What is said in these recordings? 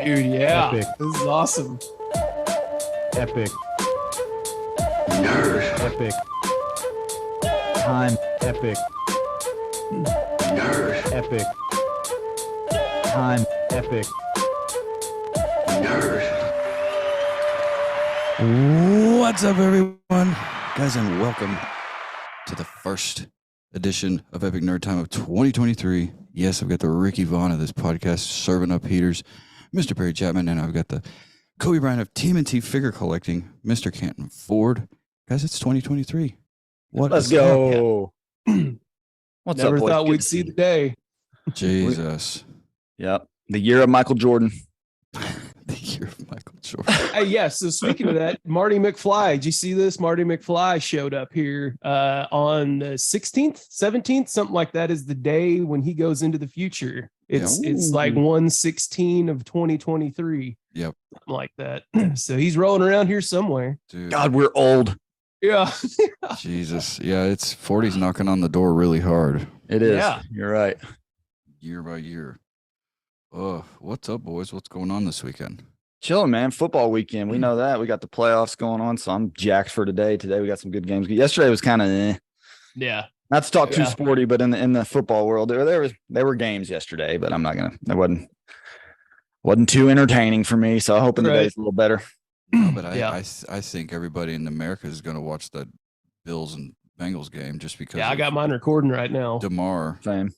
Dude, yeah. Epic. This is awesome. Epic. Nerd. Epic. Time. Epic. Nerd. Epic. Time. Epic. Nerd. What's up, everyone? Guys, and welcome to the first edition of Epic Nerd Time of 2023. Yes, I've got the Ricky Vaughn of this podcast serving up heaters, Mr. Perry Chapman, and I've got the Kobe Bryant of TMNT figure collecting, Mr. Canton Ford. Guys, it's 2023. Let's go. What's Never up, boys? thought Good we'd to see see the you. day. Jesus. Yep. The year of Michael Jordan. The year of Michael Jordan. Hey, yeah. So speaking of that, Marty McFly, did you see this? Marty McFly showed up here on the 16th, 17th, something like that is the day when he goes into the future. It's like 1/16 of 2023. Yep. Something like that. So he's rolling around here somewhere. Dude, God, we're old. Yeah. Jesus. Yeah, it's 40's knocking on the door really hard, It is. Yeah. You're right. year by year. What's up, boys? What's going on this weekend? Chilling, man. Football weekend. We know that. We got the playoffs going on, so I'm jacked for today. Today we got some good games. Yesterday was kind of Yeah. not to talk too Yeah. sporty, but in the football world, there were games yesterday, but I'm not gonna. That wasn't too entertaining for me. So I'm hoping Right. today's a little better. No, but I, Yeah. I think everybody in America is going to watch the Bills and Bengals game just because. Yeah. I of got mine recording right now. DeMar. Same.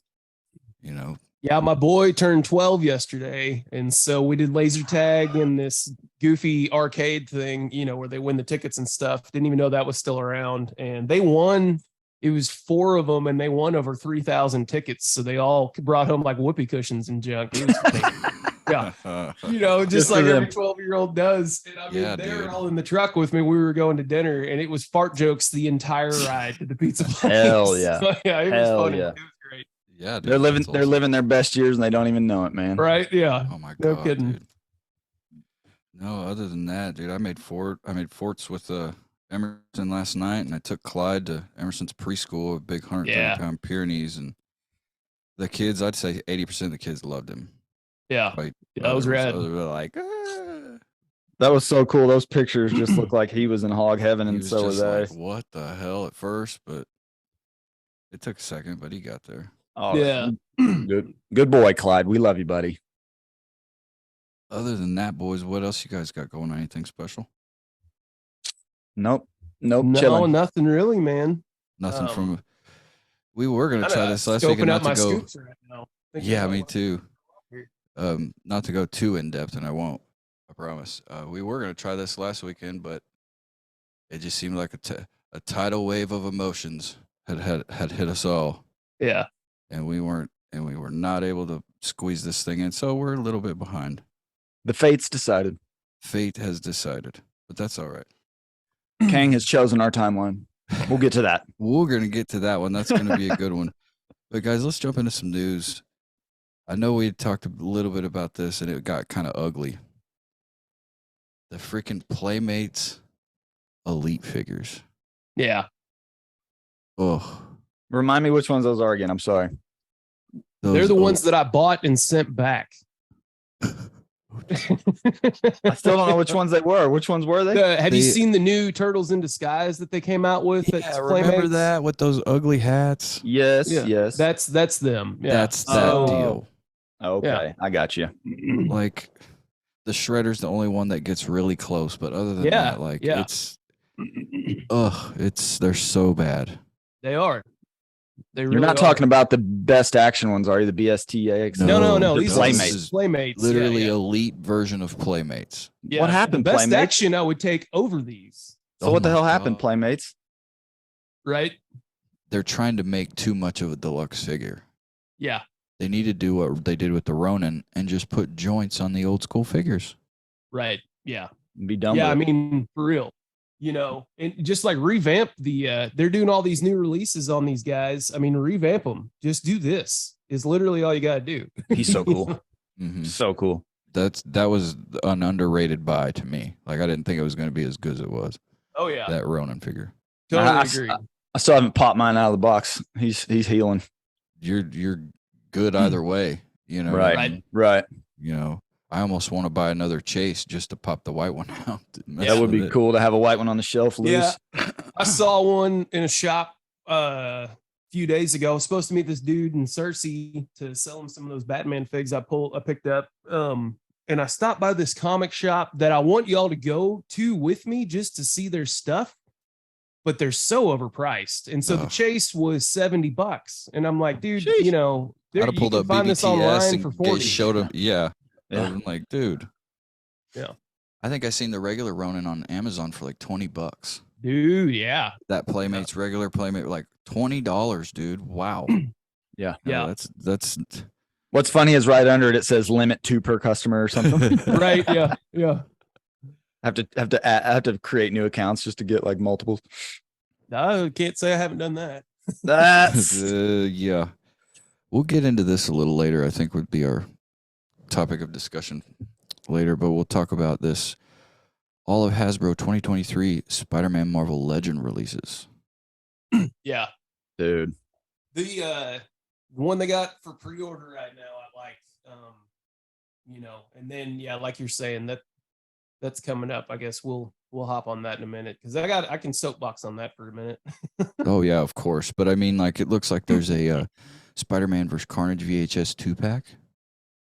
You know, Yeah, my boy turned 12 yesterday. And so we did laser tag in this goofy arcade thing, where they win the tickets and stuff. Didn't even know that was still around. And they won. It was 4 of them, and they won over 3,000 tickets. So they all brought home like whoopee cushions and junk. It was yeah. Just Good for like every them. 12-year-old does. And I mean, Yeah, they were dude. all in the truck with me. We were going to dinner, and it was fart jokes the entire ride to the pizza place. Hell yeah. So, yeah, it was Hell funny. yeah. It was great. yeah, dude, They're living. that's They're awesome. living their best years, and they don't even know it, man. Right? Yeah. Oh my No god, kidding. dude. No, other than that, dude, I made forts with Emerson last night, and I took Clyde to Emerson's preschool, a big 130-pound Pyrenees, and the kids, I'd say 80% of the kids loved him. Yeah. Like, Yeah, that was rad. Others were like, "Ah." That was so cool. Those pictures just look like he was in hog heaven, He and was so was just I. like, what the hell at first, but it took a second, but he got there. Oh, Yeah. Good boy, Clyde. We love you, buddy. Other than that, boys, what else you guys got going on? Anything special? Nope. No, Chilling. nothing really, man. Nothing Um, from. We were gonna try Kinda this last week, scoping and out not my to go. scoops right now. Thinking Yeah, about me what- too. Not to go too in depth, and I won't. I promise. We were gonna try this last weekend, but it just seemed like a tidal wave of emotions had hit us all, Yeah. and we were not able to squeeze this thing in, so we're a little bit behind. The fates decided. Fate has decided, but that's all right. Kang has chosen our timeline. We'll get to that. We're gonna get to that one. That's gonna be a good one. But guys, let's jump into some news. I know we talked a little bit about this, and it got kind of ugly. The freaking Playmates Elite figures. Yeah. Oh, Remind me which ones those are again. I'm sorry. They're the ones that I bought and sent back. I still don't know which ones they were. Which ones were they? Have you They- seen the new Turtles in Disguise that they came out with? at Yeah, remember Playmates? that with those ugly hats? Yes. Yeah. Yes. That's them. Yeah. That's that Oh. deal. okay. yeah. I got you. Like the Shredder's the only one that gets really close, but other than Yeah, that, like yeah. they're so bad. They are. They really You're not are. talking about the best action ones, are you? The BSTAX? No. No, These Playmates. are Playmates. Yeah, Literally yeah. elite version of Playmates. Yeah. What happened, The best Playmates? action I would take over these. So Oh what the my hell happened, God. Playmates? Right? They're trying to make too much of a deluxe figure. Yeah. They need to do what they did with the Ronin and just put joints on the old school figures. Right. Yeah. Be done. Yeah, I with it. mean, for real, and just like revamp they're doing all these new releases on these guys. I mean, revamp them. Just do this is literally all you got to do. He's so cool. Mhm. So cool. That was an underrated buy to me. Like I didn't think it was going to be as good as it was. Oh yeah, That Ronin figure. totally I- agree. I still haven't popped mine out of the box. He's healing. You're good either way. You know. Right. Right. Right. You know. I almost want to buy another chase just to pop the white one out. That would be cool to have a white one on the shelf loose. Yeah. I saw one in a shop a few days ago. I was supposed to meet this dude in Cersei to sell him some of those Batman figs I picked up. And I stopped by this comic shop that I want y'all to go to with me just to see their stuff, but they're so overpriced. And so the chase was $70. And I'm like, dude, Sheesh. you know, I'd have pulled up find this BBTS online and for 40. showed him. Yeah. Yeah. I'm like, dude. Yeah. I think I seen the regular Ronin on Amazon for like $20. Dude, yeah. That Playmates regular Playmate, like $20, dude. Wow. Yeah. Yeah. That's What's funny is right under it says limit 2 per customer or something. Right. Yeah. Yeah. I have to create new accounts just to get like multiples. I can't say I haven't done that. That's yeah. We'll get into this a little later. I think would be our topic of discussion later, but we'll talk about this. All of Hasbro 2023 Spider-Man Marvel Legend releases. Yeah. dude. The one they got for pre-order right now, I like. You know, and then yeah, like you're saying, that's coming up. I guess we'll hop on that in a minute because I can soapbox on that for a minute. Oh yeah, of course. But I mean, like, it looks like there's a Spider-Man vs. Carnage VHS 2-pack.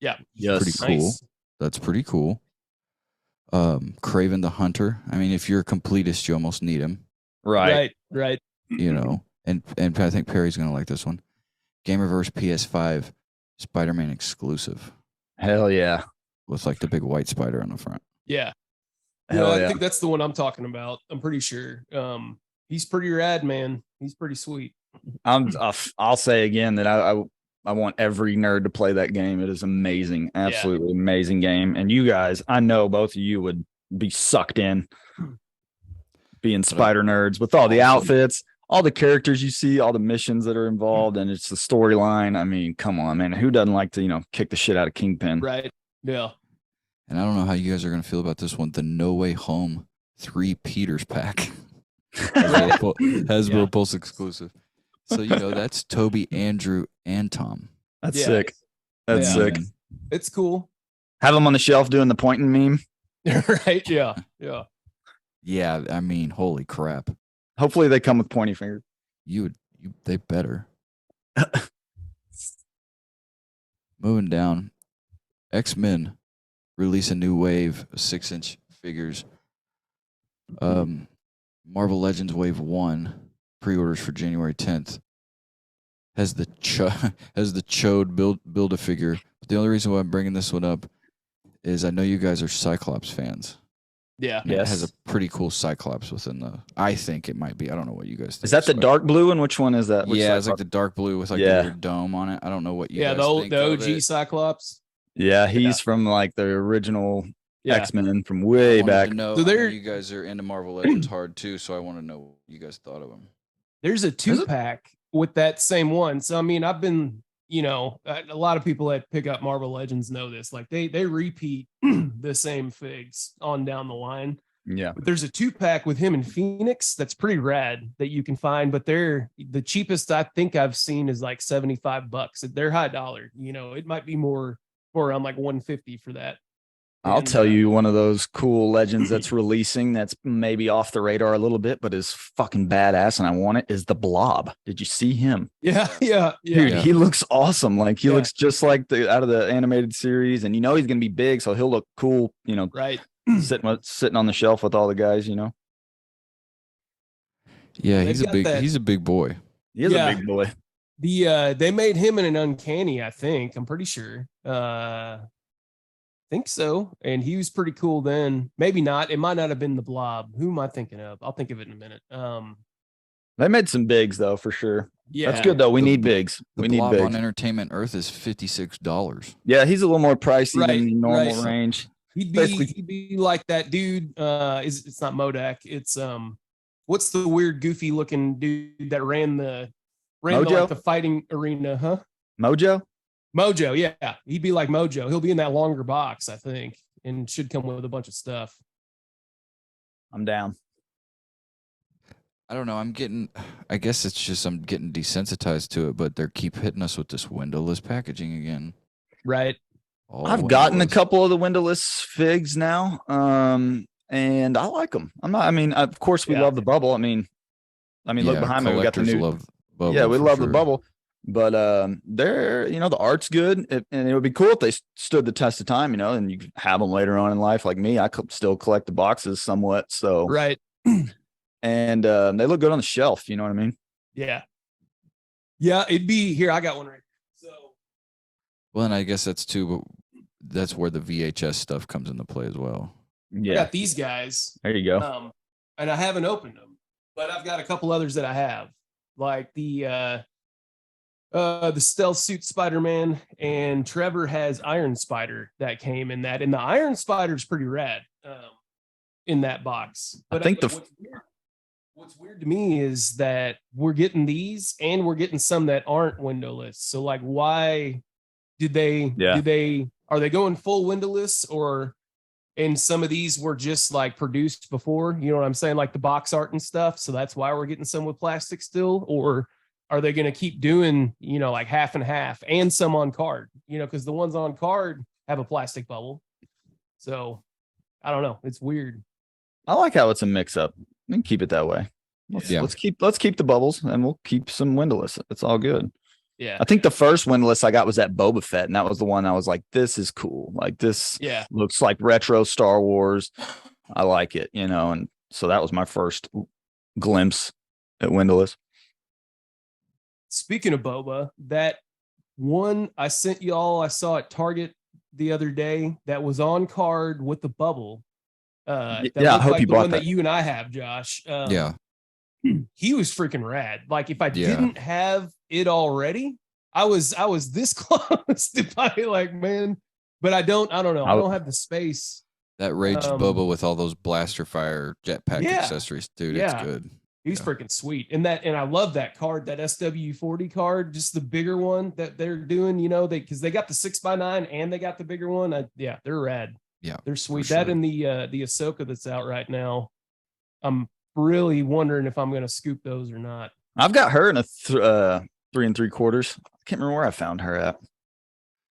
Yeah. Yes. Pretty cool. Nice. That's pretty cool. Craven the Hunter. I mean, if you're a completist, you almost need him. Right. Right. You know, and I think Perry's gonna like this one. Gamerverse PS5 Spider-Man exclusive Hell yeah. with like the big white spider on the front. Yeah. Hell I yeah. think that's the one I'm talking about. I'm pretty sure. He's pretty rad, man. He's pretty sweet. I'll say again that I want every nerd to play that game. It is amazing, absolutely amazing game. And you guys, I know both of you would be sucked in being spider nerds with all the outfits, all the characters you see, all the missions that are involved, and it's the storyline. I mean, come on, man. Who doesn't like to, kick the shit out of Kingpin? Right. Yeah. And I don't know how you guys are gonna feel about this one. The No Way Home 3 Peters pack. Hasbro Pulse exclusive. So that's Toby, Andrew, and Tom. That's Yeah. sick. That's Yeah. sick. It's cool. Have them on the shelf doing the pointing meme. Right. Yeah. Yeah. Yeah, I mean, holy crap. Hopefully they come with pointy fingers. They better. Moving down, X-Men release a new wave of 6-inch figures. Marvel Legends Wave 1 pre-orders for January 10th has the Chode build a figure. But the only reason why I'm bringing this one up is I know you guys are Cyclops fans. Yeah. And It has a pretty cool Cyclops within the. I think it might be. I don't know what you guys think. Is that the dark blue and which one is that? Which Yeah, it's like Cyclops? the dark blue with like Yeah. the weird dome on it. I don't know what you Yeah. guys think The of OG it. Cyclops. Yeah, he's from like the original Yeah. X-Men from I way wanted back. to know, So I know they're- you guys are into Marvel Legends hard too, so I want to know what you guys thought of them. There's a 2-pack with that same one. So I mean, I've been, a lot of people that pick up Marvel Legends know this. Like they repeat the same figs on down the line. Yeah. But there's a 2-pack with him and Phoenix that's pretty rad that you can find. But they're the cheapest I think I've seen is like $75. They're high dollar. It might be more around like $150 for that. I'll And, tell you one of those cool legends that's releasing that's maybe off the radar a little bit, but is fucking badass, and I want it, is the Blob. Did you see him? Yeah. Dude, Yeah. he looks awesome. Like he Yeah. looks just like out of the animated series, and he's gonna be big, so he'll look cool, Right. sitting on the shelf with all the guys, Yeah, They've he's a got big that- he's a big boy. He is Yeah. a big boy. They made him in an uncanny, I think. I'm pretty sure. Think so. And he was pretty cool then. Maybe not. It might not have been the Blob. Who am I thinking of? I'll think of it in a minute. They made some bigs though, for sure. Yeah. That's good though. We The- need bigs. The We need Blob bigs. on Entertainment Earth is $56. Yeah, he's a little more pricey Right, than the normal right. range. He'd Basically- be like that dude. It's not Modak. It's what's the weird goofy looking dude that ran Mojo? the fighting arena, huh? Mojo? Mojo, yeah. He'd be like Mojo. He'll be in that longer box, I think, and should come with a bunch of stuff. I'm down. I don't know. I guess it's just I'm getting desensitized to it, but they keep hitting us with this windowless packaging again. Right. I've gotten a couple of the windowless figs now, and I like them. Of course, we love the bubble. I mean, look behind me. We got the new. Love bubble, yeah, we love sure. the bubble, but they're the art's good, and it would be cool if they stood the test of time. And you have them later on in life, like me. I still collect the boxes somewhat, so Right. And they look good on the shelf. You know what I mean? Yeah. Yeah, it'd be here. I got one right. So. Well, and I guess that's where the VHS stuff comes into play as well. Yeah. I got these guys. There you go. And I haven't opened them, but I've got a couple others that I have, like the Stealth Suit Spider-Man, and Trevor has Iron Spider that came in that, and the Iron Spider is pretty rad in that box. But I think what's weird to me is that we're getting these and we're getting some that aren't windowless. So like, why are they going full windowless, and some of these were just like produced before, you know what I'm saying? Like the box art and stuff. So that's why we're getting some with plastic still, or are they going to keep doing, like half and half and some on card, because the ones on card have a plastic bubble. So I don't know. It's weird. I like how it's a mix up. We can keep it that way. Let's keep the bubbles, and we'll keep some windowless. It's all good. Yeah. I think the first windowless I got was that Boba Fett, and that was the one I was like, this is cool. Like this looks like retro Star Wars. I like it, and so that was my first glimpse at windowless. Speaking of Boba, that one I sent y'all, I saw at Target the other day that was on card with the bubble. I hope you bought one that you and I have, Josh. He was freaking rad. Like if I didn't have it already, I was this close to buy it, like, man, but I don't know. I don't have the space. That Rage Boba with all those blaster fire jetpack accessories, dude. It's good. He's freaking sweet. And I love that card, that SW40 card, just the bigger one that they're doing, because they got the 6x9 and they got the bigger one. They're rad. Yeah, they're sweet. Sure. That and the Ahsoka that's out right now. I'm really wondering if I'm going to scoop those or not. I've got her in a 3 3/4. I can't remember where I found her at.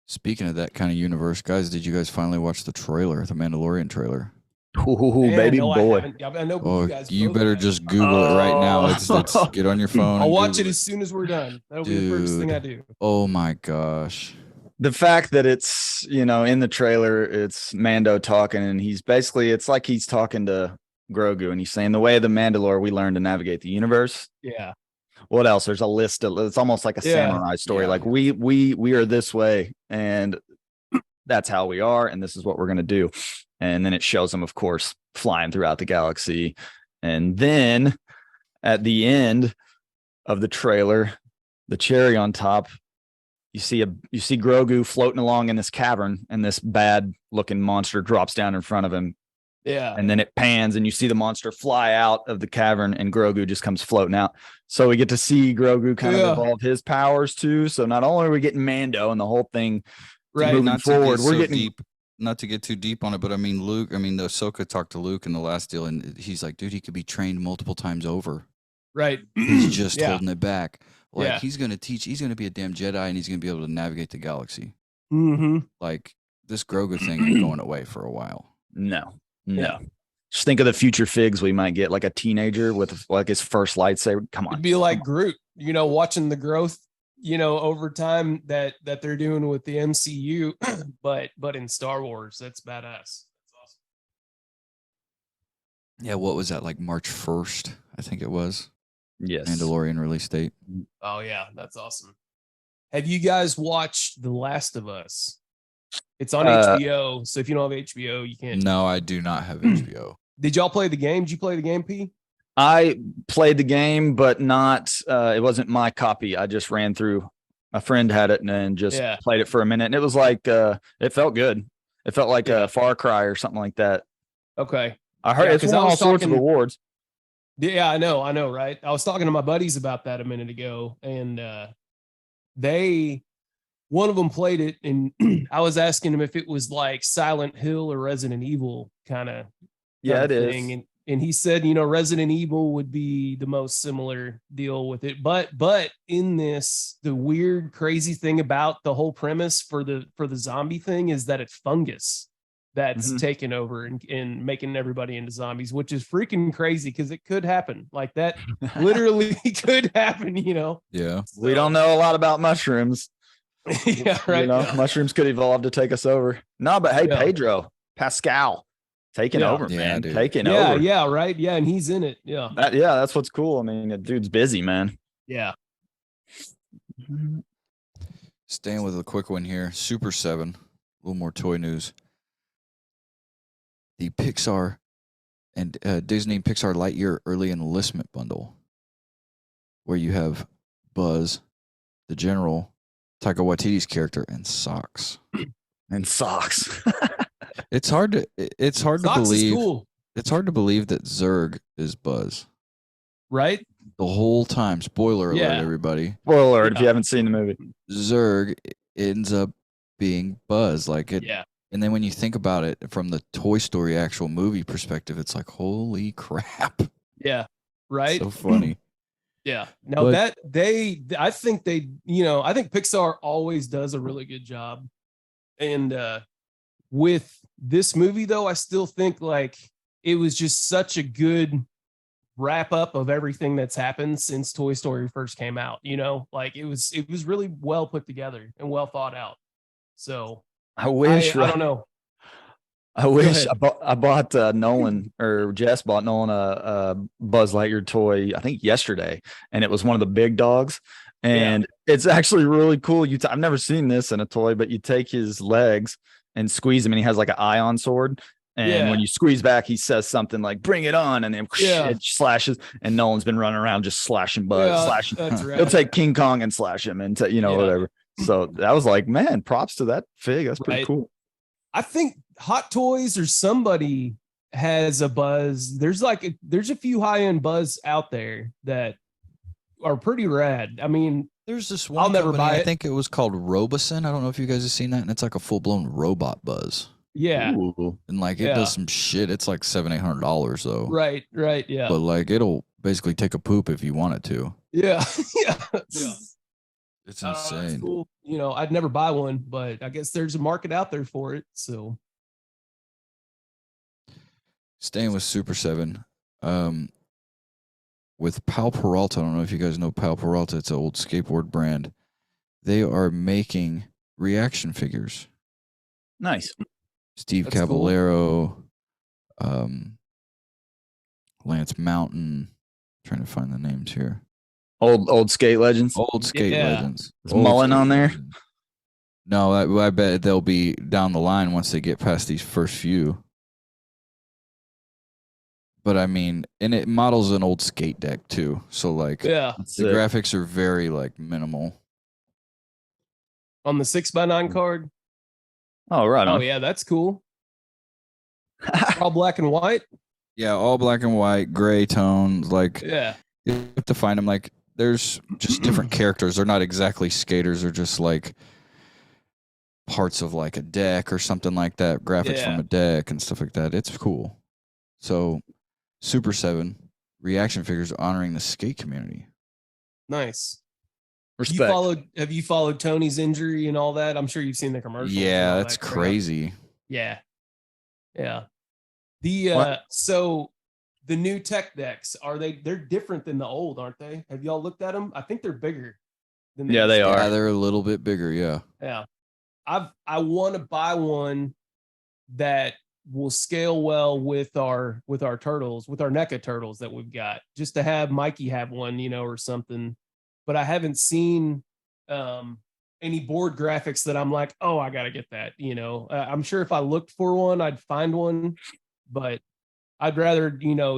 Speaking of that kind of universe, guys, did you guys finally watch the trailer, the Mandalorian trailer? Oh, baby boy! I know you guys. You better just Google it right now. Let's get on your phone. I'll watch it as soon as we're done. That'll be the first thing I do. Oh my gosh. The fact that it's, in the trailer, it's Mando talking, and it's like he's talking to Grogu, and he's saying the way of the Mandalore we learn to navigate the universe. Yeah. What else? There's a list of, it's almost like a samurai story. Like we are this way, and that's how we are, and this is what we're going to do. And then it shows them, of course, flying throughout the galaxy. And then at the end of the trailer, the cherry on top, you see Grogu floating along in this cavern, and this bad looking monster drops down in front of him. Yeah. And then it pans, and you see the monster fly out of the cavern, and Grogu just comes floating out. So we get to see Grogu kind of evolve his powers too. So not only are we getting Mando and the whole thing moving forward, we're getting deep. Not to get too deep on it, but the Ahsoka talked to Luke in the last deal, and he's like, dude, he could be trained multiple times over. Right. He's just holding it back. Like he's going to be a damn Jedi, and he's going to be able to navigate the galaxy. Mm-hmm. Like this Grogu thing ain't going away for a while. No. Just think of the future figs we might get, like a teenager with like his first lightsaber. Come on. It'd be like Groot, watching the growth, over time that they're doing with the MCU, but in Star Wars. That's badass. That's awesome. Yeah, what was that, like March 1st? I think it was. Yes. Mandalorian release date. Oh yeah, that's awesome. Have you guys watched The Last of Us? It's on HBO, so if you don't have HBO, you can't. No, I do not have HBO. Did y'all play the game? Did you play the game, P? I played the game, but not. It wasn't my copy. I just ran through. A friend had it and then just played it for a minute, and it was like it felt good. It felt like a Far Cry or something like that. Okay, I heard it's won all sorts of awards. Yeah, I know, right? I was talking to my buddies about that a minute ago, and one of them played it, and I was asking him if it was like Silent Hill or Resident Evil kind of it thing. is. And he said, Resident Evil would be the most similar deal with it. But in this, the weird, crazy thing about the whole premise for the zombie thing is that it's fungus that's taken over and making everybody into zombies, which is freaking crazy because it could happen. Like that literally could happen, Yeah. So, We don't know a lot about mushrooms. yeah, right. Mushrooms could evolve to take us over. No, but hey, Yeah. Pedro Pascal taking over, Yeah, man. dude. Taking Yeah, over. yeah, right. Yeah, and he's in it. Yeah. That's what's cool. I mean, the dude's busy, man. Yeah. Staying with a quick one here. Super 7. A little more toy news. The Pixar and Disney Pixar Lightyear early enlistment bundle, where you have Buzz, the General, Taika Waititi's character, and socks. And socks. It's hard to Socks believe. is cool, It's hard to believe that Zurg is Buzz right? the whole time. Spoiler alert, Yeah. everybody. Spoiler alert if Yeah. you haven't seen the movie. Zurg ends up being Buzz. Like it. Yeah. And then when you think about it from the Toy Story actual movie perspective, it's like, holy crap. Yeah. Right. So funny. Yeah. Now But- I think Pixar always does a really good job. And with this movie though, I still think like it was just such a good wrap up of everything that's happened since Toy Story first came out, like it was really well put together and well thought out. So I wish. I don't know. I wish ahead. I bought Nolan, or Jess bought Nolan a Buzz Lightyear toy, I think yesterday, and it was one of the big dogs. And it's actually really cool. I've never seen this in a toy, but you take his legs and squeeze him, and he has like an ion sword. And when you squeeze back, he says something like "Bring it on," and then it slashes. And Nolan's been running around just slashing Buzz, slashing. That's right. He'll take King Kong and slash him, and whatever. So that was like, man, props to that fig. That's pretty cool. I think Hot Toys or somebody has a Buzz. There's a few high-end Buzz out there that are pretty rad. I mean, There's this one. I'll never company, buy I it. think it was called Roboson. I don't know if you guys have seen that, and it's like a full blown robot Buzz. yeah, Ooh. And like it does some shit. It's like $700-800 though. right, yeah, But like it'll basically take a poop if you want it to. yeah. It's That's insane. cool. I'd never buy one, but I guess there's a market out there for it. So Staying with Super 7, with Pal Peralta. I don't know if you guys know Pal Peralta. It's an old skateboard brand. They are making reaction figures. Nice. Steve That's cool. Caballero, Lance Mountain. Trying to find the names here. Old skate legends. Old skate Yeah. legends. Is Old Mullen skate on there? legends. No, I bet they'll be down the line once they get past these first few. But I mean, and it models an old skate deck too. So like yeah, the graphics are very like minimal. on the 6x9 card. Oh, right Oh on. yeah, that's cool. All black and white. Yeah, all black and white, gray tones. Like Yeah, you have to find them. Like there's just different characters. They're not exactly skaters. They're just like parts of like a deck or something like that. Graphics from a deck and stuff like that. It's cool. So Super 7 reaction figures honoring the skate community. nice. Respect. Have you followed Tony's injury and all that? I'm sure you've seen the commercials. and Yeah, all that's that crap. crazy. Yeah. The What? so the new tech decks, they're different than the old, aren't they? Have y'all looked at them? I think they're bigger than Yeah, they used to are. Yeah, they're a little bit bigger. Yeah. be. Yeah. I want to buy one that will scale well with our turtles, with our NECA turtles that we've got, just to have Mikey have one, or something. But I haven't seen any board graphics that I'm like, oh, I gotta get that. I'm sure if I looked for one, I'd find one, but I'd rather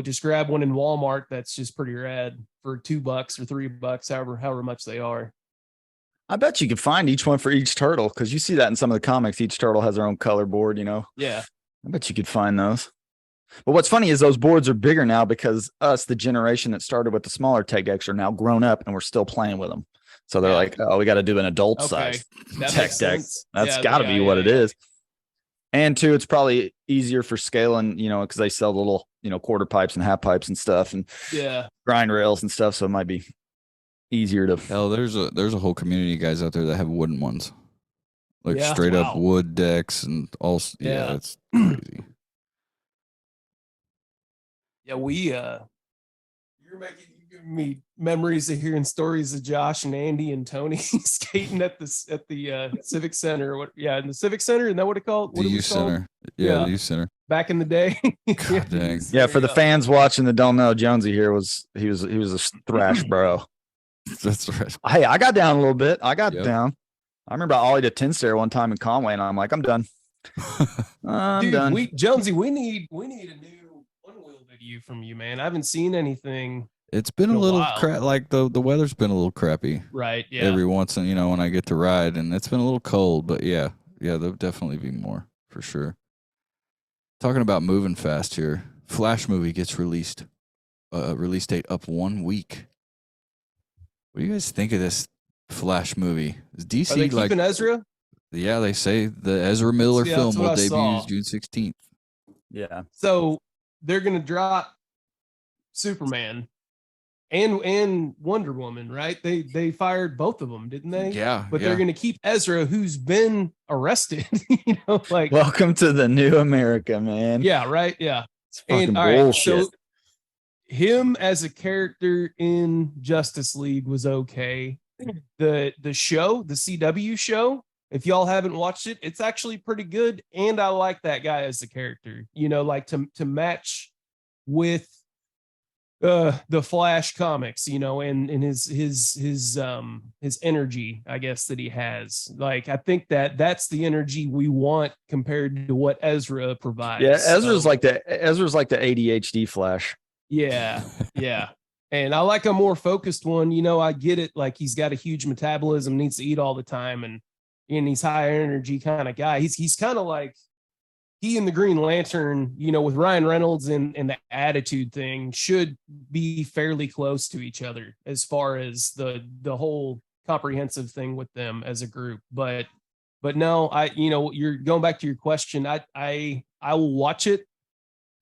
just grab one in Walmart that's just pretty rad for $2 or $3, however much they are. I bet you could find each one for each turtle, because you see that in some of the comics. Each turtle has their own color board. Yeah, I bet you could find those. But what's funny is those boards are bigger now because us, the generation that started with the smaller tech decks, are now grown up and we're still playing with them. So they're like, oh, we got to do an adult size that tech makes deck. sense. That's got to be what it is. And two, it's probably easier for scaling, because they sell the quarter pipes and half pipes and stuff and Yeah. grind rails and stuff. So it might be easier to. Hell, there's a whole community of guys out there that have wooden ones, like Yeah. straight up Wow. wood decks and all. Yeah, Yeah. it's crazy. Yeah, you're giving me memories of hearing stories of Josh and Andy and Tony skating at the Civic Center. In the Civic Center, isn't that what it called? The youth center, the youth center. Back in the day. God dang. Yeah, for the fans watching that don't know, Jonesy here was a thrash bro. That's right. Hey, I got down a little bit. I got Yep. down. I remember I ollied a 10 stair one time in Conway, and I'm like, I'm done. I'm Dude, done. Jonesy, we need a new one wheel video from you, man. I haven't seen anything. It's been In a a little while. like the weather's been a little crappy Right. Yeah. every once in when I get to ride, and it's been a little cold, but yeah, there'll definitely be more for sure. Talking about moving fast here, Flash movie gets released. Release date up 1 week. What do you guys think of this Flash movie? Is DC Are they keeping Ezra? Yeah, they say the Ezra Miller Yeah, film that's what will I debut saw. June 16th. Yeah. So they're gonna drop Superman and Wonder Woman, right? They fired both of them, didn't they? Yeah, But yeah. they're gonna keep Ezra, who's been arrested. Like Welcome to the new America, man. yeah, right, yeah. It's fucking And all right, bullshit. so him as a character in Justice League was okay. The show, the CW show, if y'all haven't watched it, it's actually pretty good. And I like that guy as a character, like to match with the Flash comics, and his energy, I guess, that he has. Like, I think that's the energy we want compared to what Ezra provides. Yeah, Ezra's So, like the ADHD Flash. yeah. And I like a more focused one. I get it. Like, he's got a huge metabolism, needs to eat all the time, and he's high energy kind of guy. He's kind of like he and the Green Lantern, with Ryan Reynolds and the attitude thing should be fairly close to each other as far as the whole comprehensive thing with them as a group. But no, you're going back to your question. I will watch it.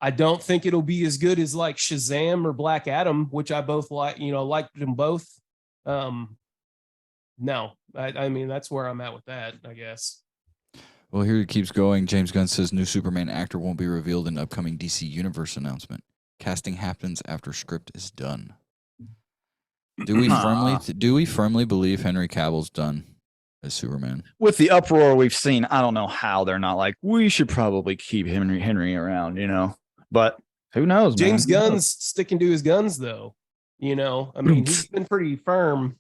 I don't think it'll be as good as like Shazam or Black Adam, which I both like, liked them both. No, I mean, that's where I'm at with that, I guess. Well, here it keeps going. James Gunn says new Superman actor won't be revealed in upcoming DC Universe announcement. Casting happens after script is done. Do we firmly believe Henry Cavill's done as Superman? With the uproar we've seen, I don't know how they're not like, we should probably keep Henry around, But who knows, James man? Gunn's sticking to his guns, though. I mean, he's been pretty firm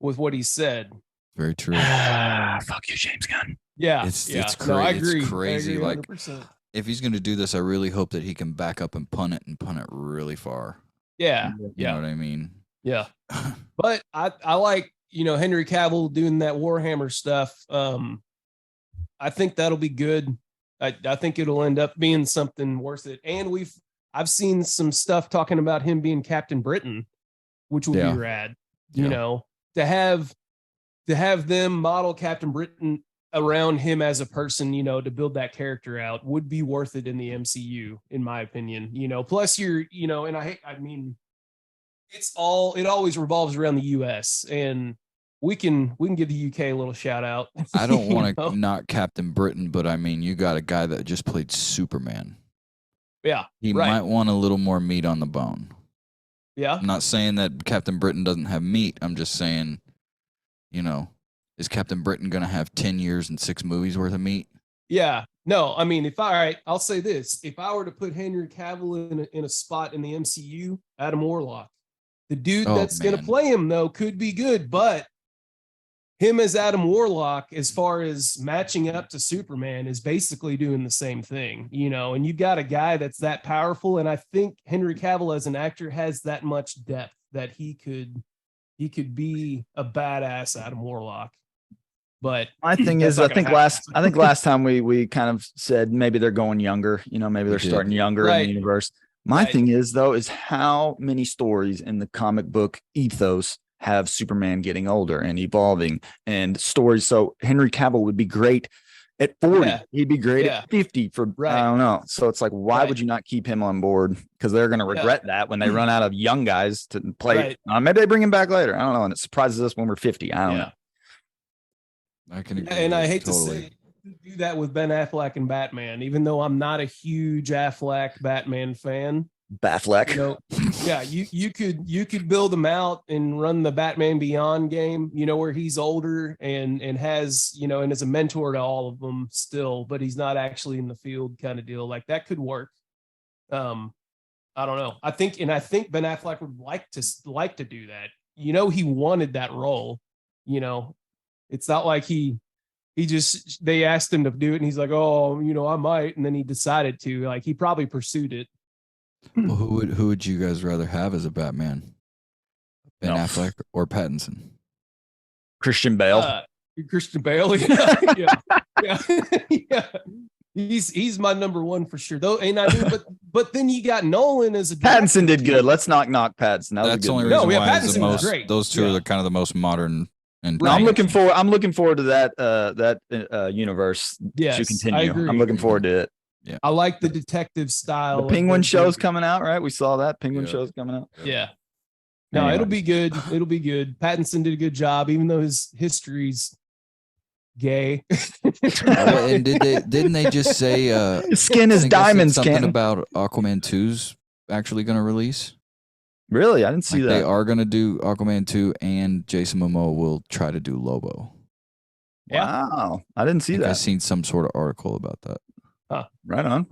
with what he said. Very true. Fuck you, James Gunn. Yeah, It's No, I crazy. agree. It's crazy. I agree Like, 100%. if he's going to do this, I really hope that he can back up and punt it really far. Yeah, You know what I mean? yeah. But I like, Henry Cavill doing that Warhammer stuff. I think that'll be good. I think it'll end up being something worth it. And I've seen some stuff talking about him being Captain Britain, which would be rad. To have them model Captain Britain around him as a person, to build that character out would be worth it in the MCU, in my opinion. Plus and I mean, it always revolves around the US, and we can give the UK a little shout out. I don't want to knock Captain Britain, but I mean, you got a guy that just played Superman. Yeah. He right. might want a little more meat on the bone. Yeah. I'm not saying that Captain Britain doesn't have meat. I'm just saying, is Captain Britain going to have 10 years and 6 movies worth of meat? Yeah. No, I mean, I'll say this. If I were to put Henry Cavill in a spot in the MCU, Adam Warlock, the dude that's going to play him, though, could be good. But him as Adam Warlock, as far as matching up to Superman, is basically doing the same thing, and you got a guy that's that powerful. And I think Henry Cavill as an actor has that much depth that he could be a badass Adam Warlock. But my thing is, I think last time we kind of said maybe they're going younger, maybe they're starting younger in the universe. My thing is, though, is how many stories in the comic book ethos have Superman getting older and evolving and stories. So Henry Cavill would be great At 40, Yeah. he'd be great Yeah. at 50 for Right. I don't know. So it's like, why Right. would you not keep him on board? Because they're going to regret that when they run out of young guys to play. Right. Maybe they bring him back later. I don't know. And it surprises us when we're 50. I don't know. I can agree. And with I it, hate totally. to say do that with Ben Affleck and Batman, even though I'm not a huge Affleck Batman fan. Batfleck. You know, yeah, you could build him out and run the Batman Beyond game, you know, where he's older and has, you know, and is a mentor to all of them still, but he's not actually in the field kind of deal. Like that could work. I don't know. I think Ben Affleck would like to do that. You know, he wanted that role. You know, it's not like they asked him to do it and he's like, oh, you know, I might, and then he decided to. Like he probably pursued it. Well, who would you guys rather have as a Batman? Ben Affleck or Pattinson? Christian Bale. Christian Bale. Yeah. He's my number one for sure. Though, and I mean, but then you got Nolan as a Pattinson did good. Let's not knock Pattinson. That's the only movie. reason why Pattinson was great. Those two are the kind of the most modern. And I'm looking forward to that universe to continue. I agree. I'm looking forward to it. Yeah, I like the detective style. The Penguin show's coming out, right? We saw that Penguin show's coming out. Yeah. No, Anyway. it'll be good. It'll be good. Pattinson did a good job, even though his history's gay. And didn't they just say His skin is diamonds? Something about Aquaman 2's actually going to release. Really, I didn't see that. They are going to do Aquaman 2, and Jason Momoa will try to do Lobo. Wow, I didn't see that. I've seen some sort of article about that. Right on.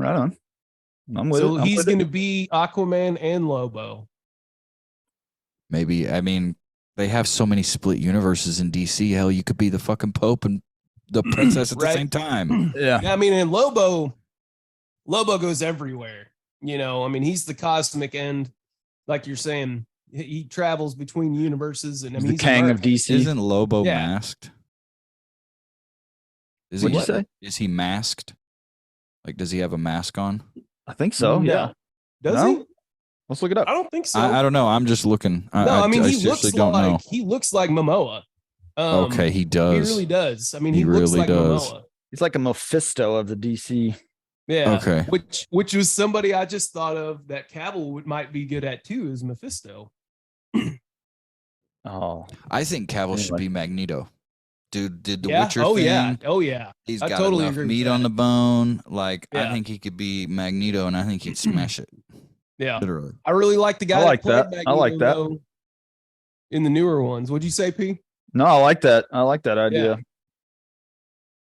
I'm with So it. he's going to be Aquaman and Lobo. Maybe. I mean, they have so many split universes in DC. Hell, you could be the fucking Pope and the princess at the same time. Yeah. I mean, and Lobo goes everywhere. You know, I mean, he's the cosmic end, like you're saying. He travels between universes, and I mean, the he's king of DC. Isn't Lobo masked? What'd you say? Is he masked? Like, does he have a mask on? I think so. No. Yeah. Does he? Let's look it up. I don't think so. I don't know. I'm just looking. I mean, I he looks seriously don't know. he looks like Momoa. Okay, he does. He really does. I mean, He he looks really like does. Momoa. He's like a Mephisto of the DC. Yeah. Okay. Which was somebody I just thought of that Cavill might be good at too, is Mephisto. Oh, I think Cavill should be Magneto. Dude did the Yeah. Witcher Oh thing. yeah. Oh yeah. He's I got totally enough agree with meat on that. the bone. Like, I Yeah. think he could be Magneto, and I think he'd smash it. Yeah. Literally. I really like the guy I like that played that. Magneto, I like that. though, in the newer ones. What'd you say, P? no, I like that. I like that idea.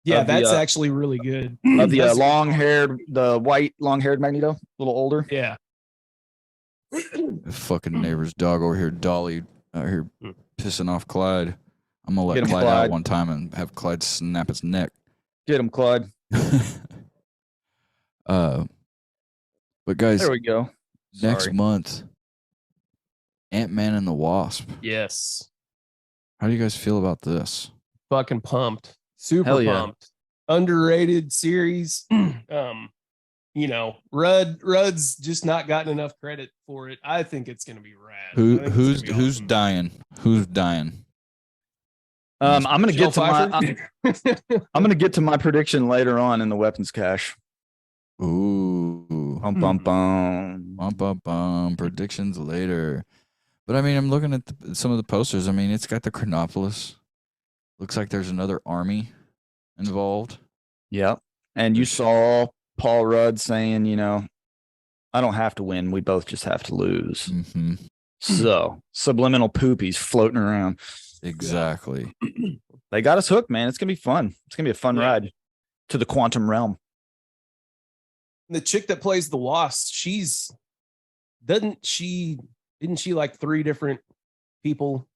Yeah, Of the, that's actually really good. Of the That's- white long-haired Magneto, a little older. Yeah. The fucking neighbor's dog over here, Dolly, out here Hmm. pissing off Clyde. I'm gonna let Get him, Clyde out Clyde. one time and have Clyde snap his neck. Get him, Clyde. But guys, There we go. next Sorry. month, Ant-Man and the Wasp. Yes. How do you guys feel about this? Fucking pumped. Super Hell yeah. pumped. Underrated series. You know, Rudd's just not gotten enough credit for it. I think it's gonna be rad. I think it's Who's gonna be awesome. dying? Who's dying? I'm gonna Michelle get to my. Pfeiffer? I'm gonna get to my prediction later on in the weapons cache. Ooh. Bum bum bum. Bum, bum, bum. Predictions later. But I mean, I'm looking at some of the posters. I mean, it's got the Chronopolis. Looks like there's another army involved. Yep. And you saw Paul Rudd saying, you know, I don't have to win. We both just have to lose. Mm-hmm. So subliminal poopies floating around. Exactly. They got us hooked, man. It's gonna be fun. It's gonna be a fun Yeah. ride to the quantum realm. The chick that plays the Wasp, didn't she like 3 different people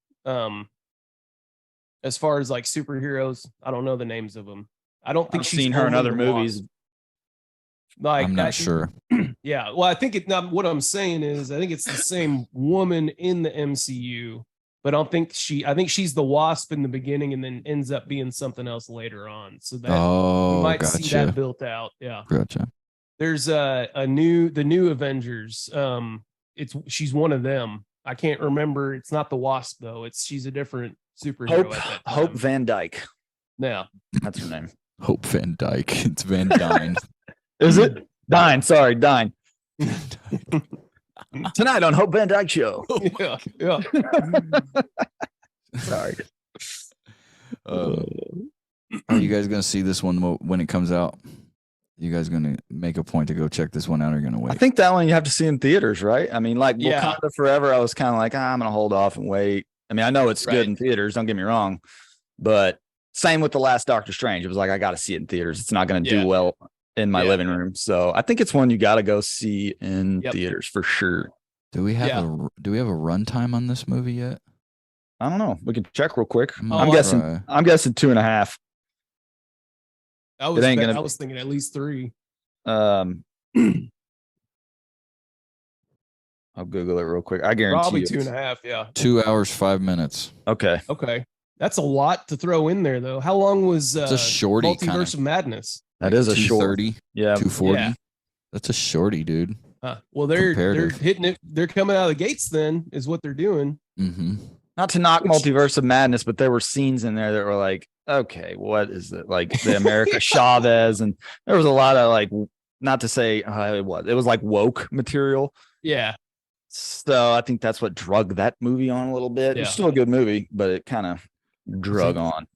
as far as like superheroes? I don't know the names of them. I don't think I've she's seen her in only other the movies. Wasp. Like I'm not sure. Yeah, well, I think what I'm saying is I think it's the same woman in the MCU, but I think she's the Wasp in the beginning and then ends up being something else later on. So that we might see gotcha. that built out. Yeah. Gotcha. There's the new Avengers. She's one of them. I can't remember. It's not the Wasp though. She's a different superhero. Hope at that time. Hope Van Dyke. Yeah. That's her name. Hope Van Dyke. It's Van Dyne. Is it? Dine. Sorry, Dine. Tonight on Hope Van Dyke Show. Yeah, yeah. Sorry. Are you guys gonna see this one when it comes out? You guys gonna make a point to go check this one out, or are you gonna wait? I think that one you have to see in theaters, right? I mean, like Yeah. Wakanda Forever, I was kind of like, I'm gonna hold off and wait. I mean, I know it's good Right. in theaters, don't get me wrong, but same with the last Doctor Strange. It was like I got to see it in theaters. It's not gonna Yeah. do well in my Yeah. living room. So I think it's one you got to go see in Yep. theaters for sure. Do we have a runtime on this movie yet? I don't know. We can check real quick. I'm I'm gonna guessing. try. I'm guessing 2.5. I was, ain't gonna- I was thinking at least 3. I'll Google it real quick. I guarantee Probably you. 2.5. Yeah. 2 hours 5 minutes. Okay. Okay. That's a lot to throw in there, though. How long was It's a shorty Multiverse kinda. of Madness? That is a short. 230, Yeah. 240. Yeah. That's a shorty, dude. Well, they're Comparative. hitting it. They're coming out of the gates. Then is what they're doing. Mm-hmm. Not to knock Which- Multiverse of Madness, but there were scenes in there that were like, okay, what is it? Like the America Chavez, and there was a lot of like, not to say it was like woke material. Yeah. So I think that's what drug that movie on a little bit. Yeah. It's still a good movie, but it kind of drug on.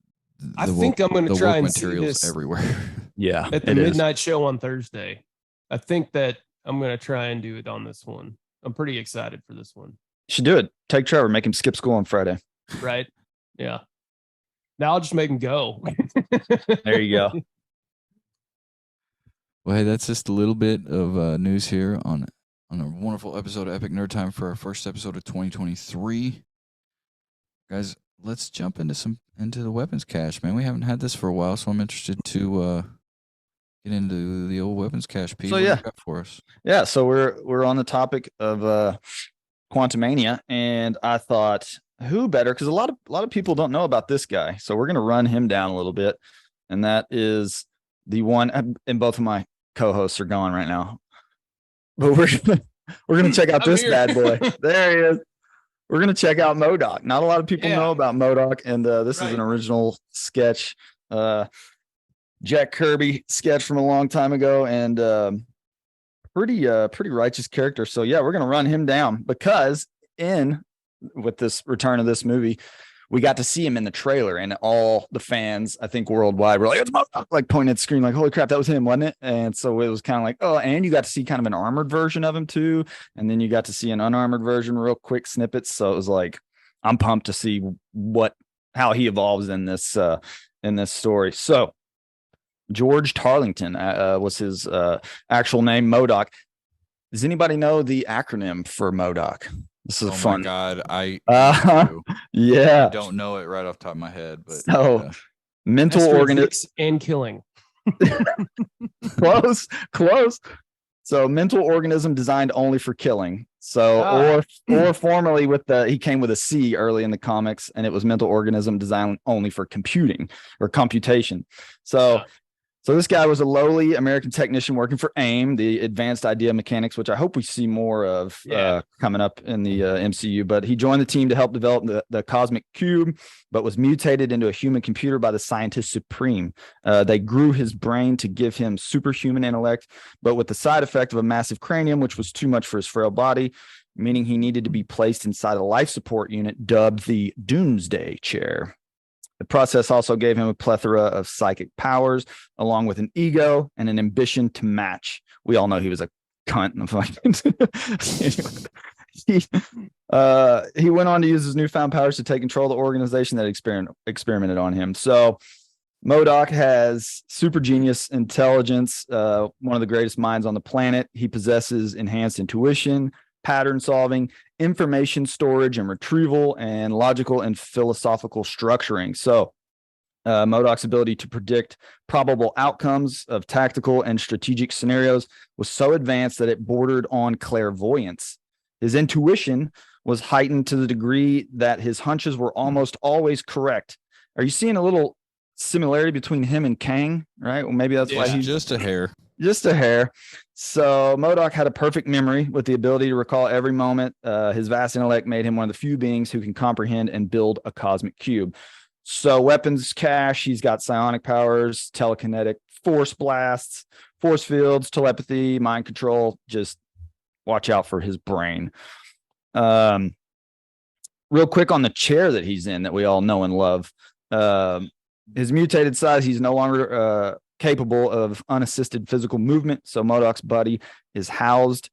I think I'm going to the try woke and see materials this everywhere. Yeah, at the it is. midnight show on Thursday. I think that I'm going to try and do it on this one. I'm pretty excited for this one. You should do it. Take Trevor, make him skip school on Friday. Right? Yeah. Now I'll just make him go. There you go. Well, hey, that's just a little bit of news here on a wonderful episode of Epic Nerd Time for our first episode of 2023. Guys, let's jump into the weapons cache, man. We haven't had this for a while, so I'm interested to get into the old weapons cache. Pete, So, what do you yeah. got for us? Yeah, so we're on the topic of Quantumania, and I thought who better, because a lot of people don't know about this guy, so we're gonna run him down a little bit, and that is the one. And both of my co-hosts are gone right now, but we're gonna check out I'm this here. bad boy. There he is. We're gonna check out MODOK. Not a lot of people Yeah. know about MODOK, and this is Right. an original sketch, Jack Kirby sketch from a long time ago, and pretty righteous character. So yeah, we're gonna run him down because with this return of this movie, we got to see him in the trailer, and all the fans, I think worldwide, were like, it's MODOK, like pointing at the screen, like, holy crap, that was him, wasn't it? And so it was kind of like, oh, and you got to see kind of an armored version of him too, and then you got to see an unarmored version, real quick snippets. So it was like, I'm pumped to see how he evolves in this story. So George Tarlington was his actual name, MODOK. Does anybody know the acronym for MODOK? This is Oh fun. my God, I Yeah. don't know it right off the top of my head, but So mental Extra organism. Vicks and killing. Close. So mental organism designed only for killing. So or formerly he came with a C early in the comics, and it was mental organism designed only for computing or computation. So this guy was a lowly American technician working for AIM, the Advanced Idea Mechanics, which I hope we see more of coming up in the MCU. But he joined the team to help develop the Cosmic Cube, but was mutated into a human computer by the Scientist Supreme. They grew his brain to give him superhuman intellect, but with the side effect of a massive cranium, which was too much for his frail body, meaning he needed to be placed inside a life support unit dubbed the Doomsday Chair. The process also gave him a plethora of psychic powers, along with an ego and an ambition to match. We all know he was a cunt. He went on to use his newfound powers to take control of the organization that experimented on him. So MODOK has super genius intelligence, one of the greatest minds on the planet. He possesses enhanced intuition, pattern solving, information storage and retrieval, and logical and philosophical structuring. So MODOK's ability to predict probable outcomes of tactical and strategic scenarios was so advanced that it bordered on clairvoyance. His intuition was heightened to the degree that his hunches were almost always correct. Are you seeing a little similarity between him and Kang? Right? Well, maybe that's why he's just a hair. Just a hair. So MODOK had a perfect memory with the ability to recall every moment. His vast intellect made him one of the few beings who can comprehend and build a cosmic cube. So weapons cache, he's got psionic powers, telekinetic force blasts, force fields, telepathy, mind control. Just watch out for his brain. Real quick on the chair that he's in that we all know and love. His mutated size, he's no longer capable of unassisted physical movement. So MODOK's body is housed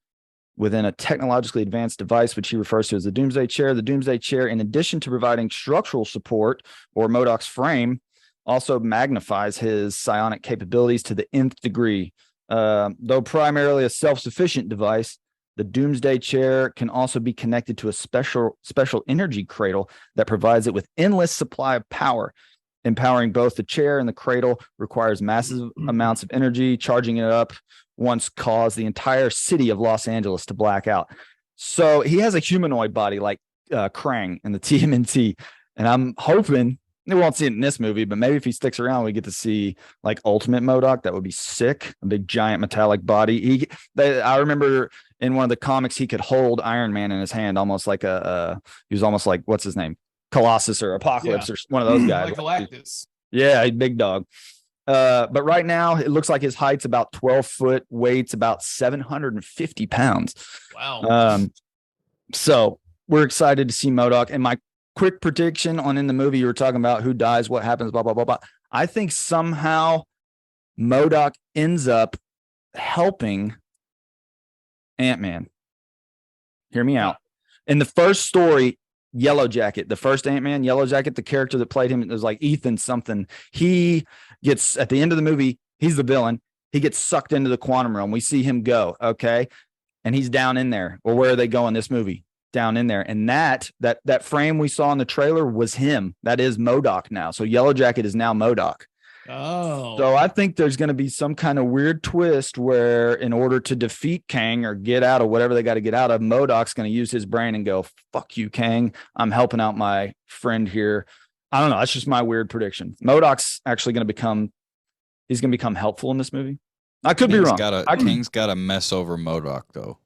within a technologically advanced device, which he refers to as the Doomsday Chair. The Doomsday Chair, in addition to providing structural support or MODOK's frame, also magnifies his psionic capabilities to the nth degree. Though primarily a self-sufficient device, the Doomsday Chair can also be connected to a special energy cradle that provides it with endless supply of power. Empowering both the chair and the cradle requires massive amounts of energy. Charging it up once caused the entire city of Los Angeles to black out. So he has a humanoid body like Krang in the TMNT. And I'm hoping we won't see it in this movie, but maybe if he sticks around, we get to see like Ultimate MODOK. That would be sick. A big giant metallic body. I remember in one of the comics, he could hold Iron Man in his hand, almost like he was almost like, what's his name? Colossus or Apocalypse or one of those guys. Like Galactus. Yeah, big dog. But right now, it looks like his height's about 12 foot, weight's about 750 pounds. Wow. So we're excited to see MODOK. And my quick prediction on in the movie, you were talking about who dies, what happens, blah, blah, blah, blah. I think somehow MODOK ends up helping Ant-Man. Hear me out. In the first story, Yellow Jacket, the first Ant-Man, Yellow Jacket, the character that played him, it was like Ethan something. He gets, at the end of the movie, he's the villain. He gets sucked into the quantum realm. We see him go, okay? And he's down in there. Well, where are they going this movie? Down in there. And that frame we saw in the trailer was him. That is MODOK now. So Yellow Jacket is now MODOK. Oh. So I think there's going to be some kind of weird twist where in order to defeat Kang or get out of whatever they got to get out of, MODOK's going to use his brain and go, fuck you, Kang. I'm helping out my friend here. I don't know. That's just my weird prediction. MODOK's actually going to become helpful in this movie. I could be wrong. Kang's got to mess over MODOK, though.